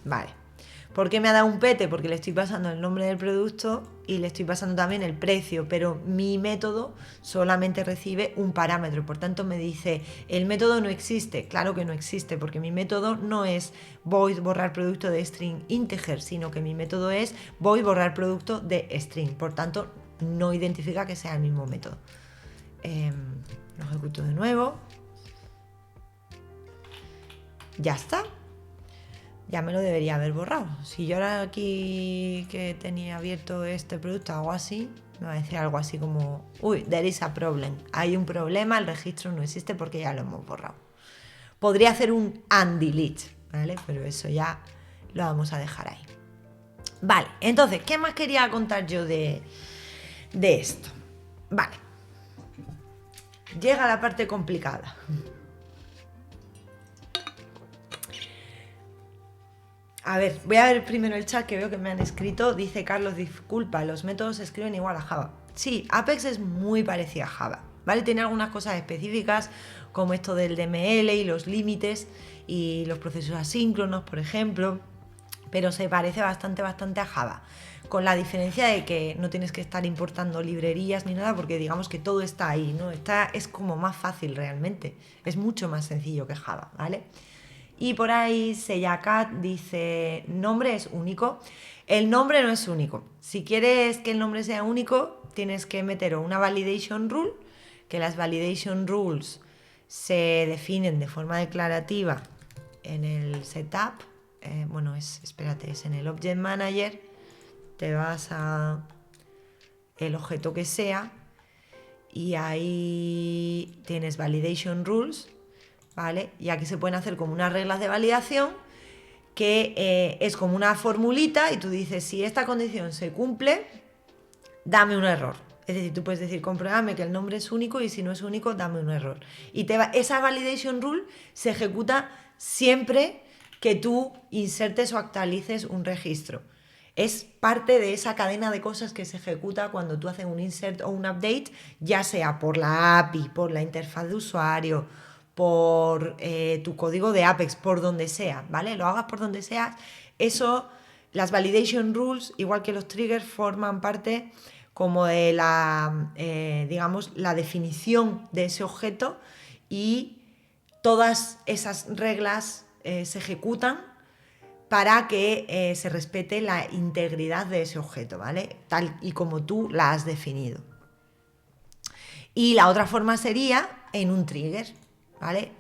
Vale. ¿Por qué me ha dado un pete? Porque le estoy pasando el nombre del producto y le estoy pasando también el precio, pero mi método solamente recibe un parámetro. Por tanto, me dice, el método no existe. Claro que no existe, porque mi método no es void borrar producto de string integer, sino que mi método es void borrar producto de string. Por tanto, no identifica que sea el mismo método. Lo ejecuto de nuevo. Ya está. Ya me lo debería haber borrado. Si yo ahora aquí que tenía abierto este producto hago así, me va a decir algo así como, uy, there is a problem. Hay un problema, el registro no existe porque ya lo hemos borrado. Podría hacer un undelete, ¿vale? Pero eso ya lo vamos a dejar ahí. Vale, entonces, ¿qué más quería contar yo de esto? Vale. Llega la parte complicada. A ver, voy a ver primero el chat que veo que me han escrito. Dice Carlos, disculpa, los métodos se escriben igual a Java. Sí, Apex es muy parecida a Java, ¿vale? Tiene algunas cosas específicas, como esto del DML y los límites y los procesos asíncronos, por ejemplo, pero se parece bastante a Java, con la diferencia de que no tienes que estar importando librerías ni nada, porque digamos que todo está ahí, ¿no? Es como más fácil realmente, es mucho más sencillo que Java, ¿vale? Y por ahí Seyakat dice, nombre es único. El nombre no es único. Si quieres que el nombre sea único, tienes que meter una validation rule, que las validation rules se definen de forma declarativa en el setup. Espérate, es en el object manager. Te vas a el objeto que sea y ahí tienes validation rules, ¿vale? Y aquí se pueden hacer como unas reglas de validación que es como una formulita y tú dices, si esta condición se cumple, dame un error. Es decir, tú puedes decir, compruébame que el nombre es único y si no es único, dame un error. Y esa validation rule se ejecuta siempre que tú insertes o actualices un registro. Es parte de esa cadena de cosas que se ejecuta cuando tú haces un insert o un update, ya sea por la API, por la interfaz de usuario, por tu código de Apex, por donde sea, ¿vale? Lo hagas por donde sea. Eso, las validation rules, igual que los triggers, forman parte como de la, digamos, la definición de ese objeto, y todas esas reglas se ejecutan para que se respete la integridad de ese objeto, ¿vale? Tal y como tú la has definido. Y la otra forma sería en un trigger, ¿vale?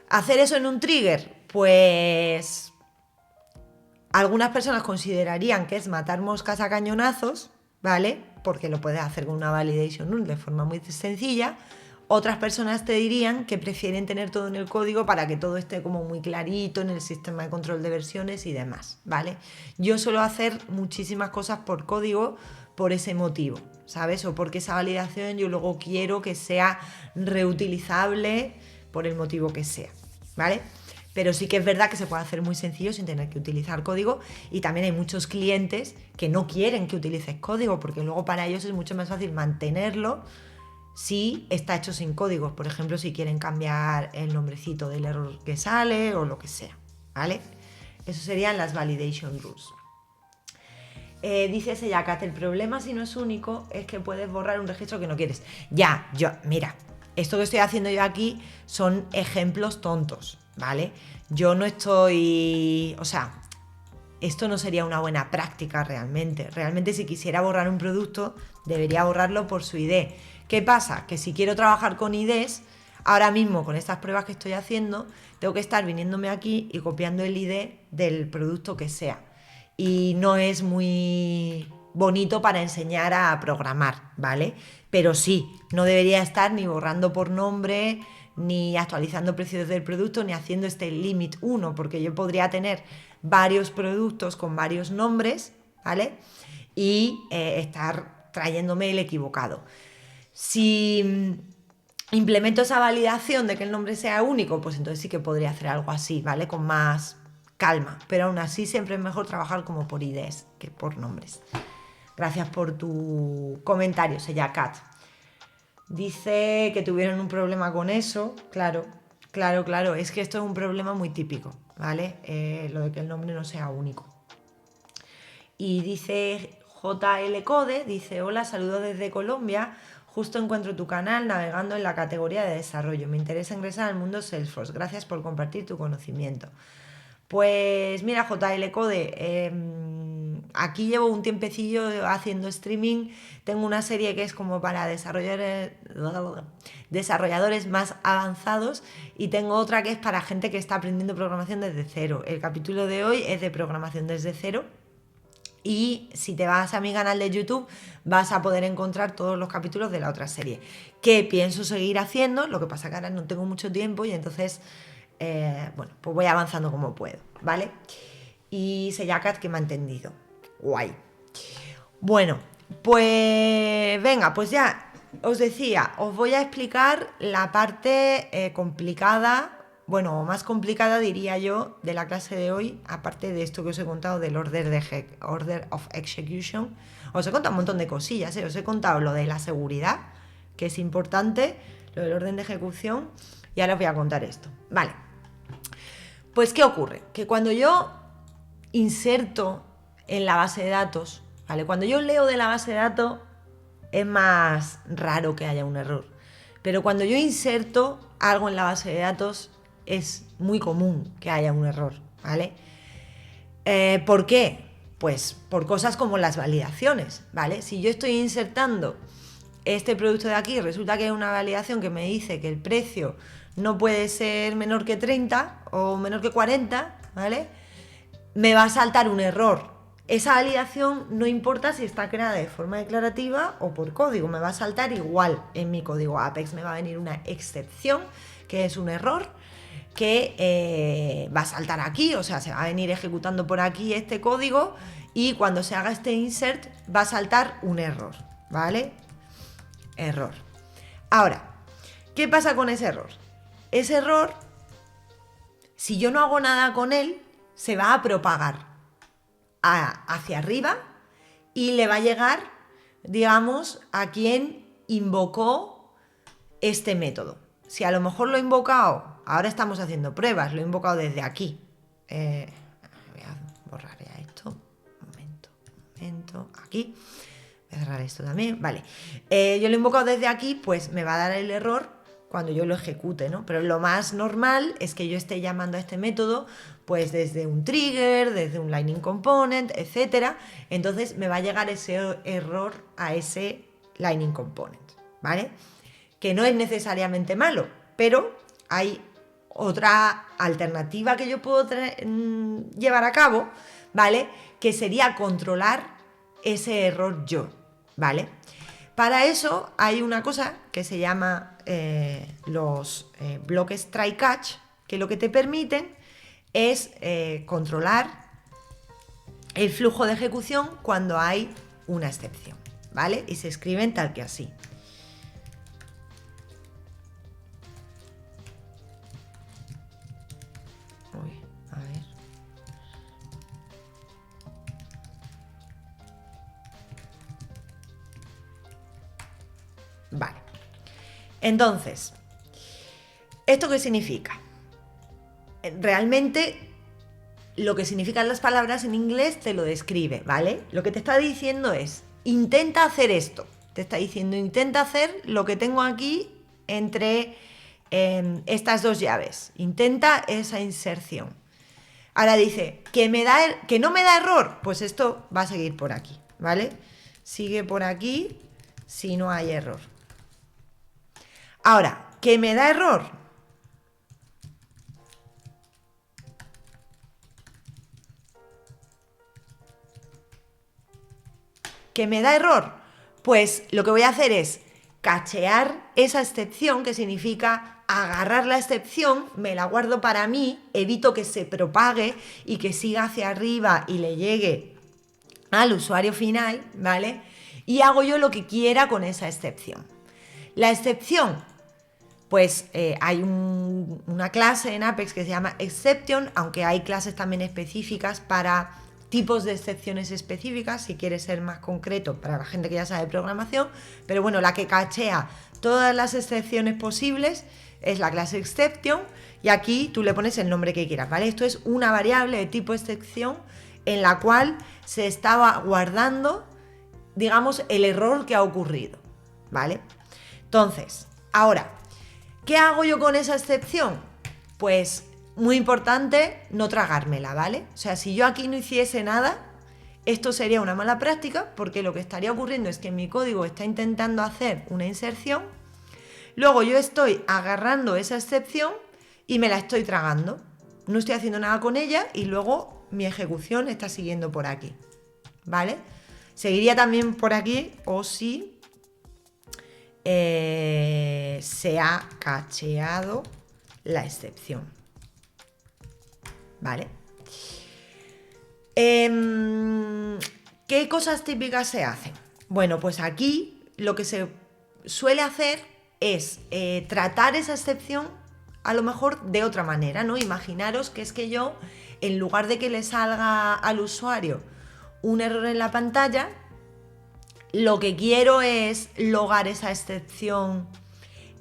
Hacer eso en un trigger, pues algunas personas considerarían que es matar moscas a cañonazos, ¿vale? Porque lo puedes hacer con una validation rule de forma muy sencilla. Otras personas te dirían que prefieren tener todo en el código para que todo esté como muy clarito en el sistema de control de versiones y demás, ¿vale? Yo suelo hacer muchísimas cosas por código por ese motivo, ¿sabes? O porque esa validación yo luego quiero que sea reutilizable por el motivo que sea, ¿vale? Pero sí que es verdad que se puede hacer muy sencillo sin tener que utilizar código, y también hay muchos clientes que no quieren que utilices código porque luego para ellos es mucho más fácil mantenerlo si está hecho sin códigos. Por ejemplo, si quieren cambiar el nombrecito del error que sale o lo que sea, ¿vale? Eso serían las validation rules. Dice Seyakat, el problema si no es único es que puedes borrar un registro que no quieres. Ya, mira, esto que estoy haciendo yo aquí son ejemplos tontos, ¿vale? Yo no estoy... O sea, esto no sería una buena práctica realmente. Realmente si quisiera borrar un producto, debería borrarlo por su ID. ¿Qué pasa? Que si quiero trabajar con IDs, ahora mismo con estas pruebas que estoy haciendo, tengo que estar viniéndome aquí y copiando el ID del producto que sea. Y no es muy bonito para enseñar a programar, ¿vale? Pero sí, no debería estar ni borrando por nombre, ni actualizando precios del producto, ni haciendo este limit 1, porque yo podría tener varios productos con varios nombres, ¿vale? Y estar trayéndome el equivocado. Si implemento esa validación de que el nombre sea único, pues entonces sí que podría hacer algo así, ¿vale? Con más calma, pero aún así siempre es mejor trabajar como por IDs que por nombres. Gracias por tu comentario, Seyakat. Dice que tuvieron un problema con eso. Claro, es que esto es un problema muy típico, ¿vale? Lo de que el nombre no sea único. Y dice JL Code, dice, hola, saludos desde Colombia. Justo encuentro tu canal navegando en la categoría de desarrollo. Me interesa ingresar al mundo Salesforce. Gracias por compartir tu conocimiento. Pues mira, JL Code, aquí llevo un tiempecillo haciendo streaming. Tengo una serie que es como para desarrolladores más avanzados, y tengo otra que es para gente que está aprendiendo programación desde cero. El capítulo de hoy es de programación desde cero. Y si te vas a mi canal de YouTube vas a poder encontrar todos los capítulos de la otra serie, que pienso seguir haciendo. Lo que pasa que ahora no tengo mucho tiempo y entonces, bueno, pues voy avanzando como puedo, ¿vale? Y Seyakat que me ha entendido. Guay. Bueno, pues venga, pues ya os decía, os voy a explicar la parte complicada, bueno, más complicada diría yo, de la clase de hoy, aparte de esto que os he contado del order of execution. Os he contado un montón de cosillas, os he contado lo de la seguridad, que es importante, lo del orden de ejecución, y ahora os voy a contar esto. Vale, pues ¿qué ocurre? Que cuando yo inserto en la base de datos, ¿vale? Cuando yo leo de la base de datos es más raro que haya un error, pero cuando yo inserto algo en la base de datos es muy común que haya un error, ¿vale? ¿Por qué? Pues por cosas como las validaciones, ¿vale? Si yo estoy insertando este producto de aquí, resulta que hay una validación que me dice que el precio no puede ser menor que 30 o menor que 40, ¿vale? Me va a saltar un error. Esa validación no importa si está creada de forma declarativa o por código, me va a saltar igual en mi código Apex. Me va a venir una excepción, que es un error, que va a saltar aquí, o sea, se va a venir ejecutando por aquí este código, y cuando se haga este insert va a saltar un error, ¿vale? error. Ahora, ¿qué pasa con ese error? Ese error, si yo no hago nada con él, se va a propagar hacia arriba y le va a llegar, digamos, a quien invocó este método. Si a lo mejor lo he invocado, ahora estamos haciendo pruebas, lo he invocado desde aquí. Voy a borrar ya esto. Un momento, aquí. Voy a cerrar esto también, vale. Yo lo he invocado desde aquí, pues me va a dar el error cuando yo lo ejecute, ¿no? Pero lo más normal es que yo esté llamando a este método pues desde un trigger, desde un Lightning Component, etcétera. Entonces me va a llegar ese error a ese Lightning Component, ¿vale? Que no es necesariamente malo, pero hay otra alternativa que yo puedo llevar a cabo, ¿vale? Que sería controlar ese error yo, ¿vale? Para eso hay una cosa que se llama los bloques try-catch, que lo que te permiten es controlar el flujo de ejecución cuando hay una excepción, ¿vale? Y se escriben tal que así. Uy, a ver. Vale. Entonces, ¿esto qué significa? Realmente lo que significan las palabras en inglés te lo describe, ¿vale? Lo que te está diciendo es, intenta hacer esto. Te está diciendo, intenta hacer lo que tengo aquí entre estas dos llaves. Intenta esa inserción. Ahora dice, que no me da error. Pues esto va a seguir por aquí, ¿vale? Sigue por aquí si no hay error. Ahora, ¿que me da error? ¿Que me da error? Pues lo que voy a hacer es cachear esa excepción, que significa agarrar la excepción, me la guardo para mí, evito que se propague y que siga hacia arriba y le llegue al usuario final, ¿vale? Y hago yo lo que quiera con esa excepción. La excepción, pues hay una clase en Apex que se llama Exception, aunque hay clases también específicas para tipos de excepciones específicas, si quieres ser más concreto para la gente que ya sabe programación, pero bueno, la que cachea todas las excepciones posibles es la clase Exception, y aquí tú le pones el nombre que quieras, ¿vale? Esto es una variable de tipo excepción en la cual se estaba guardando, digamos, el error que ha ocurrido, ¿vale? Entonces, ahora, ¿qué hago yo con esa excepción? Pues muy importante no tragármela, ¿vale? O sea, si yo aquí no hiciese nada, esto sería una mala práctica, porque lo que estaría ocurriendo es que mi código está intentando hacer una inserción, luego yo estoy agarrando esa excepción y me la estoy tragando. No estoy haciendo nada con ella y luego mi ejecución está siguiendo por aquí, ¿vale? Seguiría también por aquí o si se ha cacheado la excepción, ¿vale? ¿Qué cosas típicas se hacen? Bueno, pues aquí lo que se suele hacer es tratar esa excepción a lo mejor de otra manera, ¿no? Imaginaros que es que yo, en lugar de que le salga al usuario un error en la pantalla, lo que quiero es logar esa excepción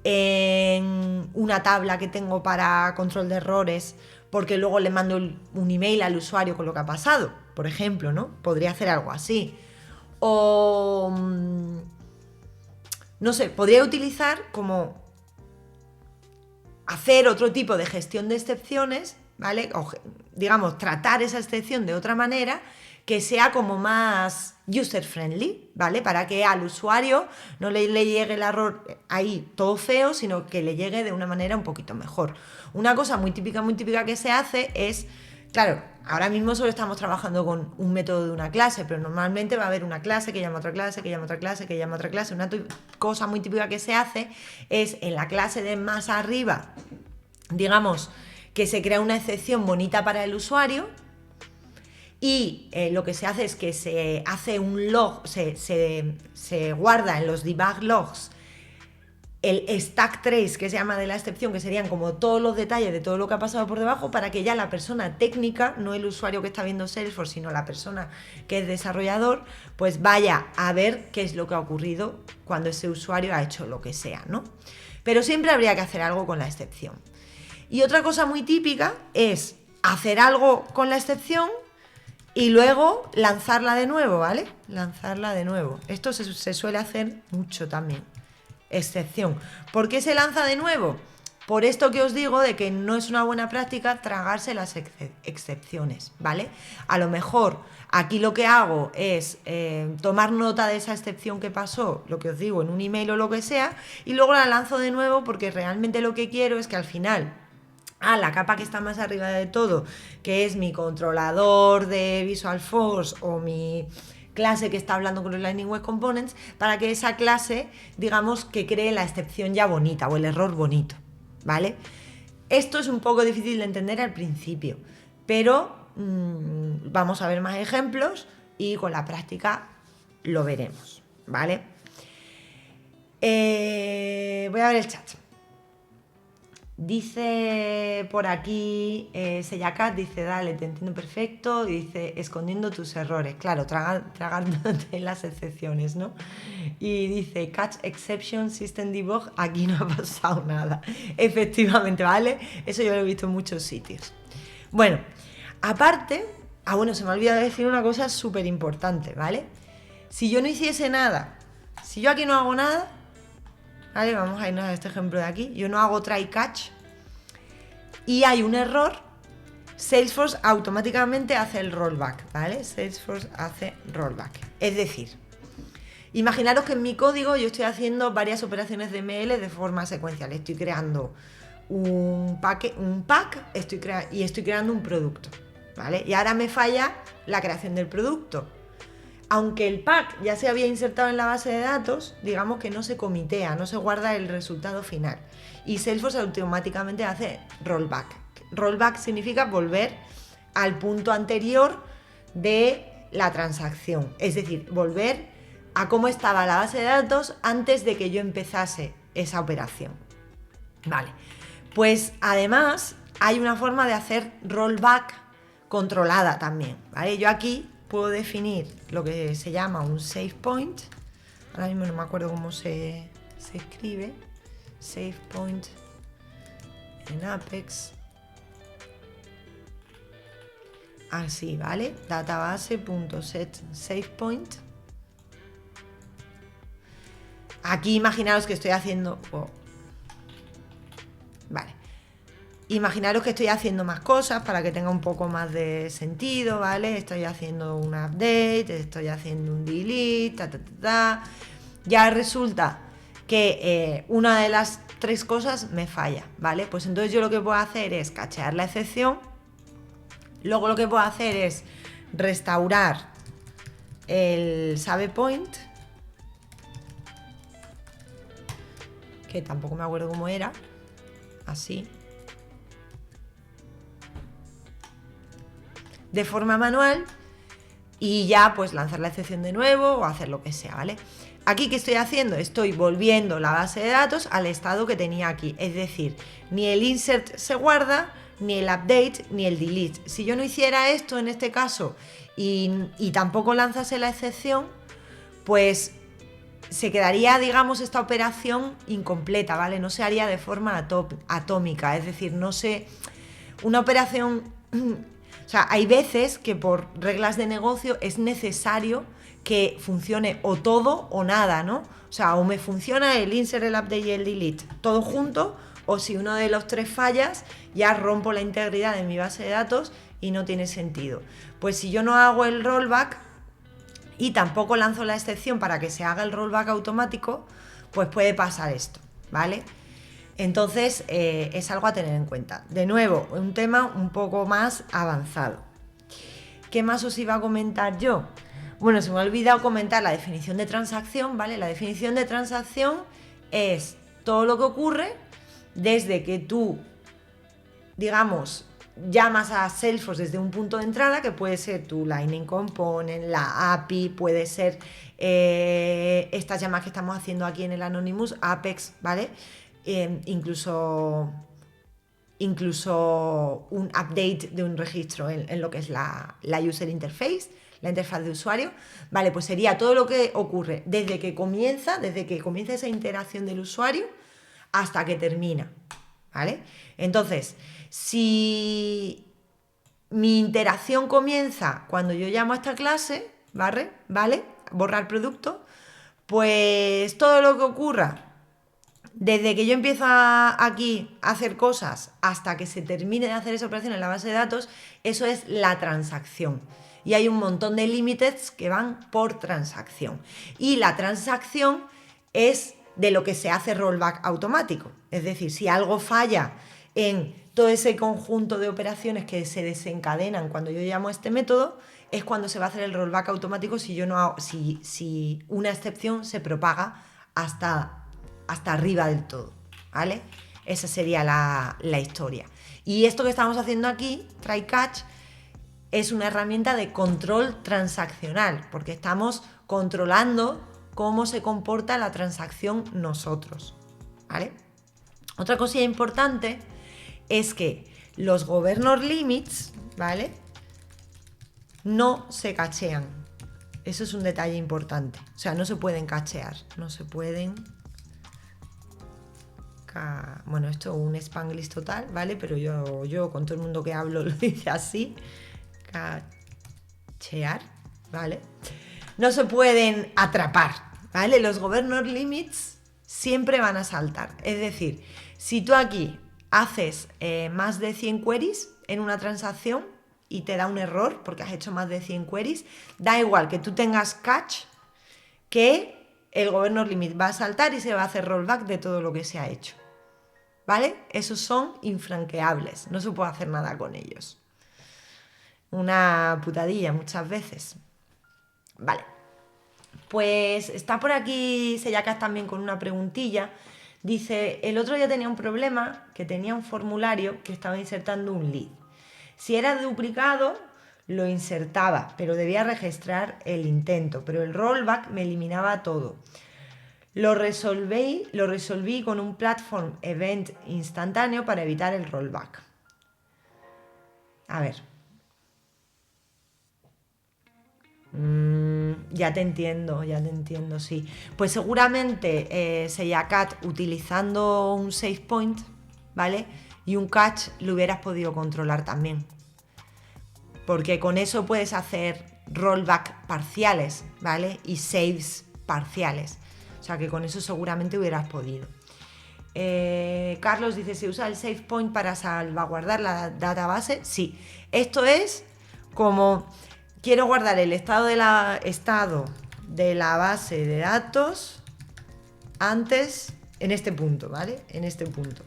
en una tabla que tengo para control de errores, porque luego le mando un email al usuario con lo que ha pasado, por ejemplo, ¿no? Podría hacer algo así. O, no sé, podría utilizar como hacer otro tipo de gestión de excepciones, ¿vale? O, digamos, tratar esa excepción de otra manera que sea como más user friendly, ¿vale? Para que al usuario no le llegue el error ahí todo feo, sino que le llegue de una manera un poquito mejor. Una cosa muy típica que se hace es, claro, ahora mismo solo estamos trabajando con un método de una clase, pero normalmente va a haber una clase que llama a otra clase, que llama a otra clase, que llama a otra clase. Una cosa muy típica que se hace es en la clase de más arriba, digamos, que se crea una excepción bonita para el usuario. Y lo que se hace es que se hace un log, se guarda en los debug logs el stack trace, que se llama, de la excepción, que serían como todos los detalles de todo lo que ha pasado por debajo, para que ya la persona técnica, no el usuario que está viendo Salesforce, sino la persona que es desarrollador, pues vaya a ver qué es lo que ha ocurrido cuando ese usuario ha hecho lo que sea, ¿no? Pero siempre habría que hacer algo con la excepción. Y otra cosa muy típica es hacer algo con la excepción y luego lanzarla de nuevo, ¿vale? Lanzarla de nuevo. Esto se suele hacer mucho también. Excepción. ¿Por qué se lanza de nuevo? Por esto que os digo de que no es una buena práctica tragarse las excepciones, ¿vale? A lo mejor aquí lo que hago es tomar nota de esa excepción que pasó, lo que os digo, en un email o lo que sea, y luego la lanzo de nuevo porque realmente lo que quiero es que al final, la capa que está más arriba de todo, que es mi controlador de Visual Force o mi clase que está hablando con los Lightning Web Components, para que esa clase, digamos, que cree la excepción ya bonita o el error bonito, ¿vale? Esto es un poco difícil de entender al principio, pero vamos a ver más ejemplos y con la práctica lo veremos, ¿vale? Voy a ver el chat. Dice por aquí, Seyacat dice, dale, te entiendo perfecto, y dice, escondiendo tus errores, claro, tragándote las excepciones, ¿no? Y dice, catch exception system debug, aquí no ha pasado nada. Efectivamente, ¿vale? Eso yo lo he visto en muchos sitios. Bueno, aparte, bueno, se me ha olvidado decir una cosa súper importante, ¿vale? Si yo no hiciese nada, si yo aquí no hago nada, ¿vale? Vamos a irnos a este ejemplo de aquí. Yo no hago try catch y hay un error, Salesforce automáticamente hace el rollback, ¿vale? Salesforce hace rollback. Es decir, imaginaros que en mi código yo estoy haciendo varias operaciones de ML de forma secuencial. Estoy creando un pack y estoy creando un producto, ¿vale? Y ahora me falla la creación del producto. Aunque el pack ya se había insertado en la base de datos, digamos que no se comitea, no se guarda el resultado final. Y Salesforce automáticamente hace rollback. Rollback significa volver al punto anterior de la transacción. Es decir, volver a cómo estaba la base de datos antes de que yo empezase esa operación. Vale. Pues además hay una forma de hacer rollback controlada también, ¿vale? Yo aquí puedo definir lo que se llama un save point. Ahora mismo no me acuerdo cómo se escribe. Save point en Apex. Así, ¿vale? Database.set savepoint. Aquí imaginaros que estoy haciendo... Vale. Imaginaros que estoy haciendo más cosas para que tenga un poco más de sentido, ¿vale? Estoy haciendo un update, estoy haciendo un delete, Ya resulta que una de las tres cosas me falla, ¿vale? Pues entonces yo lo que puedo hacer es cachear la excepción. Luego lo que puedo hacer es restaurar el save point, que tampoco me acuerdo cómo era, así, de forma manual, y ya pues lanzar la excepción de nuevo o hacer lo que sea, ¿vale? Aquí, ¿qué estoy haciendo? Estoy volviendo la base de datos al estado que tenía aquí, es decir, ni el insert se guarda, ni el update, ni el delete. Si yo no hiciera esto en este caso y tampoco lanzase la excepción, pues se quedaría, digamos, esta operación incompleta, ¿vale? No se haría de forma atómica, es decir, no se... Una operación... O sea, hay veces que por reglas de negocio es necesario que funcione o todo o nada, ¿no? O sea, o me funciona el insert, el update y el delete todo junto, o si uno de los tres fallas, ya rompo la integridad de mi base de datos y no tiene sentido. Pues si yo no hago el rollback y tampoco lanzo la excepción para que se haga el rollback automático, pues puede pasar esto, ¿vale? Entonces es algo a tener en cuenta. De nuevo, un tema un poco más avanzado. ¿Qué más os iba a comentar yo? Bueno, se me ha olvidado comentar la definición de transacción, ¿vale? La definición de transacción es todo lo que ocurre desde que tú, digamos, llamas a Salesforce desde un punto de entrada, que puede ser tu Lightning Component, la API, puede ser estas llamadas que estamos haciendo aquí en el Anonymous, Apex, ¿vale? Incluso un update de un registro en lo que es la user interface, la interfaz de usuario, vale, pues sería todo lo que ocurre desde que comienza esa interacción del usuario hasta que termina, ¿vale? Entonces, si mi interacción comienza cuando yo llamo a esta clase, ¿vale? Borrar producto, pues todo lo que ocurra desde que yo empiezo aquí a hacer cosas hasta que se termine de hacer esa operación en la base de datos, eso es la transacción. Y hay un montón de límites que van por transacción. Y la transacción es de lo que se hace rollback automático. Es decir, si algo falla en todo ese conjunto de operaciones que se desencadenan cuando yo llamo a este método, es cuando se va a hacer el rollback automático si una excepción se propaga hasta arriba del todo, ¿vale? Esa sería la historia. Y esto que estamos haciendo aquí, try catch, es una herramienta de control transaccional, porque estamos controlando cómo se comporta la transacción nosotros, ¿vale? Otra cosilla importante es que los governor limits, ¿vale? No se cachean. Eso es un detalle importante. O sea, no se pueden cachear, no se pueden... Bueno, esto es un spanglish total, ¿vale? Pero yo con todo el mundo que hablo lo dice así. Cachear, ¿vale? No se pueden atrapar, ¿vale? Los governor limits siempre van a saltar. Es decir, si tú aquí haces más de 100 queries en una transacción y te da un error porque has hecho más de 100 queries, da igual que tú tengas catch, que el governor limit va a saltar y se va a hacer rollback de todo lo que se ha hecho, ¿vale? Esos son infranqueables, no se puede hacer nada con ellos. Una putadilla muchas veces. Vale, pues está por aquí Seyacas también con una preguntilla. Dice, el otro día tenía un problema, que tenía un formulario que estaba insertando un lead. Si era duplicado, lo insertaba, pero debía registrar el intento, pero el rollback me eliminaba todo. Lo resolví con un platform event instantáneo para evitar el rollback. A ver. Ya te entiendo, sí. Pues seguramente Seyacat utilizando un save point, ¿vale? Y un catch lo hubieras podido controlar también. Porque con eso puedes hacer rollback parciales, ¿vale? Y saves parciales. O sea que con eso seguramente hubieras podido. Carlos dice, ¿se usa el save point para salvaguardar la database? Sí. Esto es como... Quiero guardar el estado de la base de datos antes, en este punto, ¿vale? En este punto.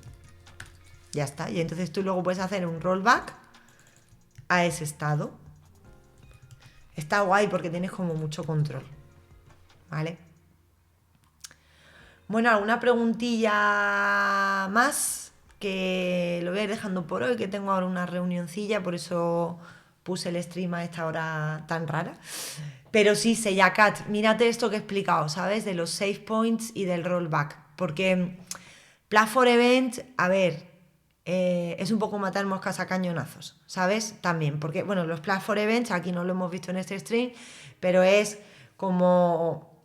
Ya está. Y entonces tú luego puedes hacer un rollback a ese estado. Está guay porque tienes como mucho control, ¿vale? Bueno, alguna preguntilla más que lo voy a ir dejando por hoy, que tengo ahora una reunioncilla, por eso puse el stream a esta hora tan rara. Pero sí, Seyacat, mírate esto que he explicado, ¿sabes? De los save points y del rollback. Porque Platform Event, a ver, es un poco matar moscas a cañonazos, ¿sabes? También, porque, bueno, los Platform Events, aquí no lo hemos visto en este stream, pero es como...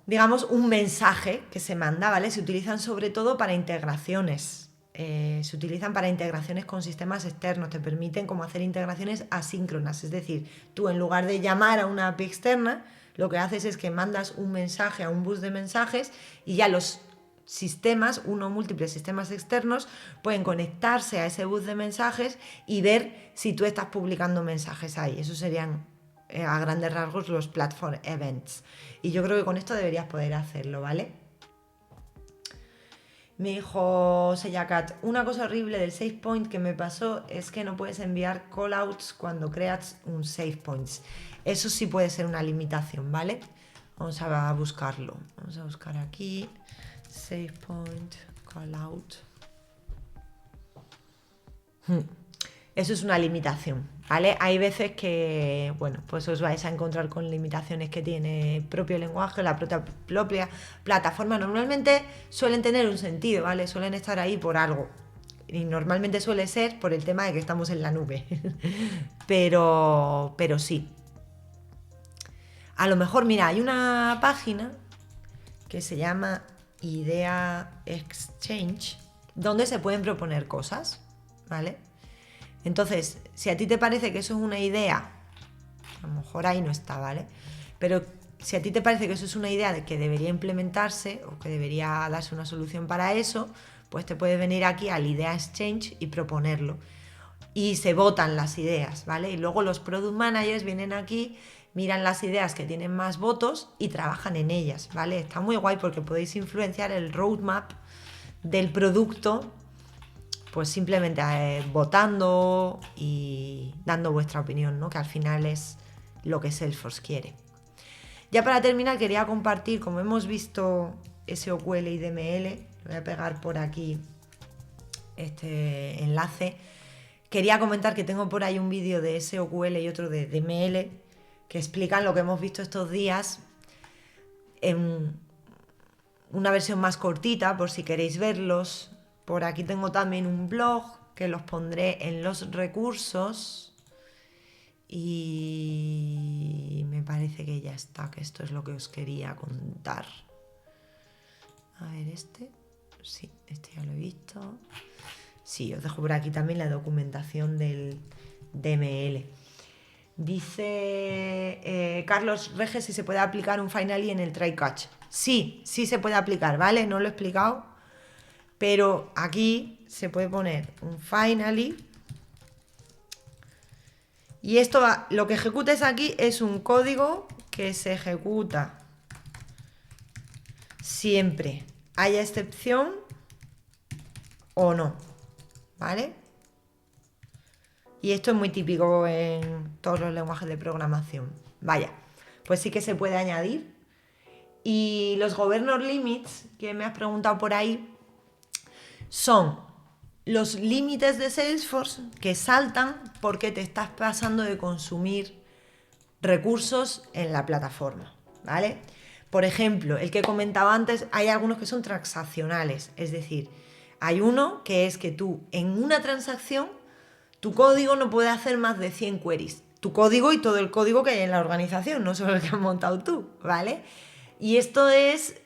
digamos, un mensaje que se manda, ¿vale? Se utilizan sobre todo para integraciones. Se utilizan para integraciones con sistemas externos, te permiten como hacer integraciones asíncronas, es decir, tú en lugar de llamar a una API externa, lo que haces es que mandas un mensaje a un bus de mensajes y ya los sistemas, uno o múltiples sistemas externos, pueden conectarse a ese bus de mensajes y ver si tú estás publicando mensajes ahí. Eso serían a grandes rasgos los platform events. Y yo creo que con esto deberías poder hacerlo, ¿vale? Me dijo Seyacat, una cosa horrible del save point que me pasó es que no puedes enviar callouts cuando creas un save points. Eso sí puede ser una limitación, ¿vale? Vamos a buscarlo. Vamos a buscar aquí save point callout. Eso es una limitación, ¿vale? Hay veces que, bueno, pues os vais a encontrar con limitaciones que tiene el propio lenguaje, la propia plataforma. Normalmente suelen tener un sentido, ¿vale? Suelen estar ahí por algo. Y normalmente suele ser por el tema de que estamos en la nube. pero sí. A lo mejor, mira, hay una página que se llama Idea Exchange, donde se pueden proponer cosas, ¿vale? Entonces, si a ti te parece que eso es una idea, a lo mejor ahí no está, ¿vale? Pero si a ti te parece que eso es una idea de que debería implementarse o que debería darse una solución para eso, pues te puedes venir aquí al Idea Exchange y proponerlo. Y se votan las ideas, ¿vale? Y luego los product managers vienen aquí, miran las ideas que tienen más votos y trabajan en ellas, ¿vale? Está muy guay porque podéis influenciar el roadmap del producto, pues simplemente votando y dando vuestra opinión, ¿no? Que al final es lo que Salesforce quiere. Ya para terminar quería compartir, como hemos visto SQL y DML, voy a pegar por aquí este enlace. Quería comentar que tengo por ahí un vídeo de SQL y otro de DML que explican lo que hemos visto estos días en una versión más cortita, por si queréis verlos. Por aquí tengo también un blog que los pondré en los recursos. Y me parece que ya está, que esto es lo que os quería contar. A ver, sí, este ya lo he visto. Sí, os dejo por aquí también la documentación del DML. Dice Carlos Reges si se puede aplicar un finally en el try catch. Sí, sí se puede aplicar, ¿vale? No lo he explicado, pero aquí se puede poner un finally. Y esto lo que ejecutes aquí es un código que se ejecuta siempre, haya excepción o no, ¿vale? Y esto es muy típico en todos los lenguajes de programación. Vaya, pues sí que se puede añadir. Y los governor limits, que me has preguntado por ahí, son los límites de Salesforce que saltan porque te estás pasando de consumir recursos en la plataforma, ¿vale? Por ejemplo, el que comentaba antes, hay algunos que son transaccionales, es decir, hay uno que es que tú en una transacción, tu código no puede hacer más de 100 queries. Tu código y todo el código que hay en la organización, no solo el que has montado tú, ¿vale? Y esto es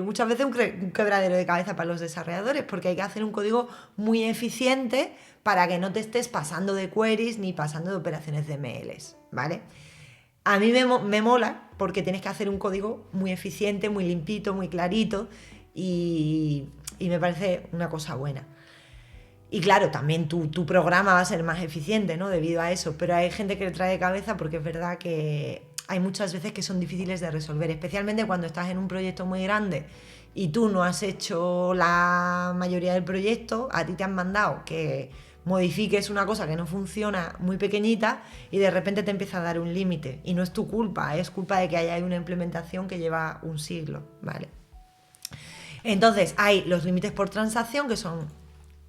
muchas veces un quebradero de cabeza para los desarrolladores, porque hay que hacer un código muy eficiente para que no te estés pasando de queries ni pasando de operaciones de MLs, ¿vale? A mí me mola porque tienes que hacer un código muy eficiente, muy limpito, muy clarito y me parece una cosa buena. Y claro, también tu programa va a ser más eficiente, ¿no? Debido a eso, pero hay gente que le trae de cabeza porque es verdad que hay muchas veces que son difíciles de resolver, especialmente cuando estás en un proyecto muy grande y tú no has hecho la mayoría del proyecto, a ti te han mandado que modifiques una cosa que no funciona muy pequeñita y de repente te empieza a dar un límite. Y no es tu culpa, es culpa de que haya una implementación que lleva un siglo, ¿vale? Entonces hay los límites por transacción, que son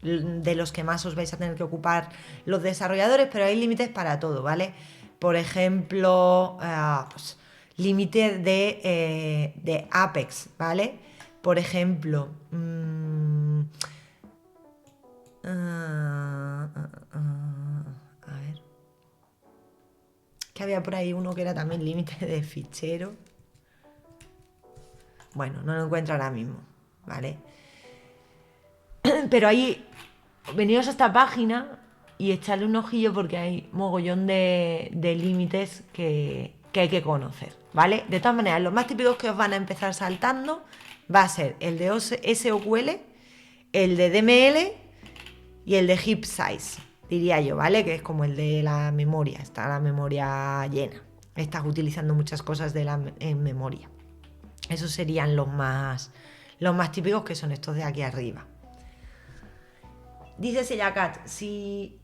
de los que más os vais a tener que ocupar los desarrolladores, pero hay límites para todo, ¿vale? Por ejemplo, pues, límite de Apex, ¿vale? Por ejemplo, a ver, que había por ahí uno que era también límite de fichero. Bueno, no lo encuentro ahora mismo, ¿vale? Pero ahí, veniros a esta página y echarle un ojillo porque hay mogollón de límites que hay que conocer, ¿vale? De todas maneras, los más típicos que os van a empezar saltando va a ser el de SQL, el de DML y el de heap size, diría yo, ¿vale? Que es como el de la memoria, está la memoria llena. Estás utilizando muchas cosas en memoria. Esos serían los más típicos, que son estos de aquí arriba. Dice Seyakat, si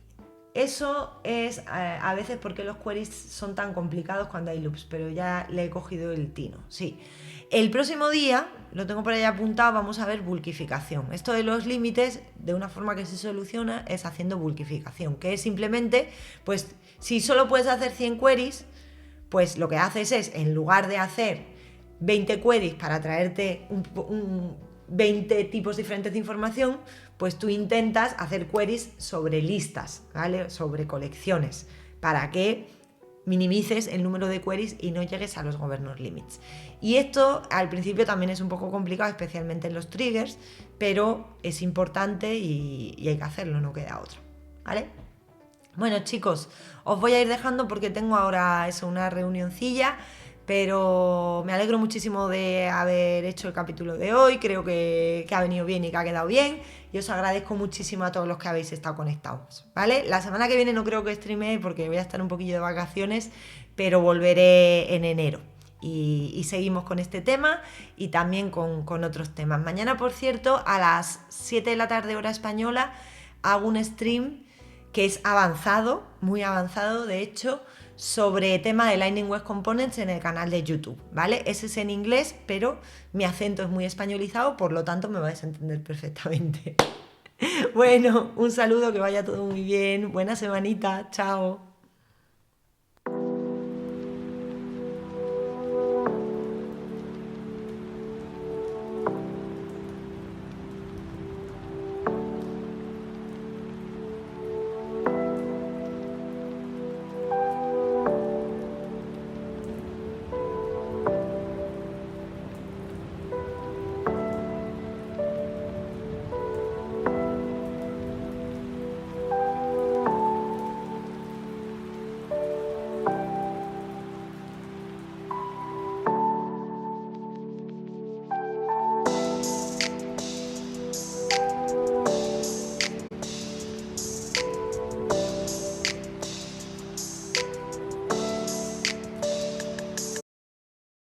Eso es a veces porque los queries son tan complicados cuando hay loops, pero ya le he cogido el tino, sí. El próximo día, lo tengo por ahí apuntado, vamos a ver bulkificación. Esto de los límites, de una forma que se soluciona, es haciendo bulkificación, que es simplemente, pues, si solo puedes hacer 100 queries, pues lo que haces es, en lugar de hacer 20 queries para traerte 20 tipos diferentes de información, pues tú intentas hacer queries sobre listas, ¿vale? Sobre colecciones, para que minimices el número de queries y no llegues a los governor limits. Y esto al principio también es un poco complicado, especialmente en los triggers, pero es importante y hay que hacerlo, no queda otra, ¿vale? Bueno, chicos, os voy a ir dejando porque tengo ahora eso, una reunioncilla, pero me alegro muchísimo de haber hecho el capítulo de hoy, creo que ha venido bien y que ha quedado bien, y os agradezco muchísimo a todos los que habéis estado conectados, ¿vale? La semana que viene no creo que streamee porque voy a estar un poquillo de vacaciones, pero volveré en enero. Y seguimos con este tema y también con otros temas. Mañana, por cierto, a las 7 de la tarde hora española, hago un stream que es avanzado, muy avanzado, de hecho, sobre tema de Lightning Web Components en el canal de YouTube, ¿vale? Ese es en inglés, pero mi acento es muy españolizado, por lo tanto me vais a entender perfectamente. Bueno, un saludo, que vaya todo muy bien, buena semanita, chao.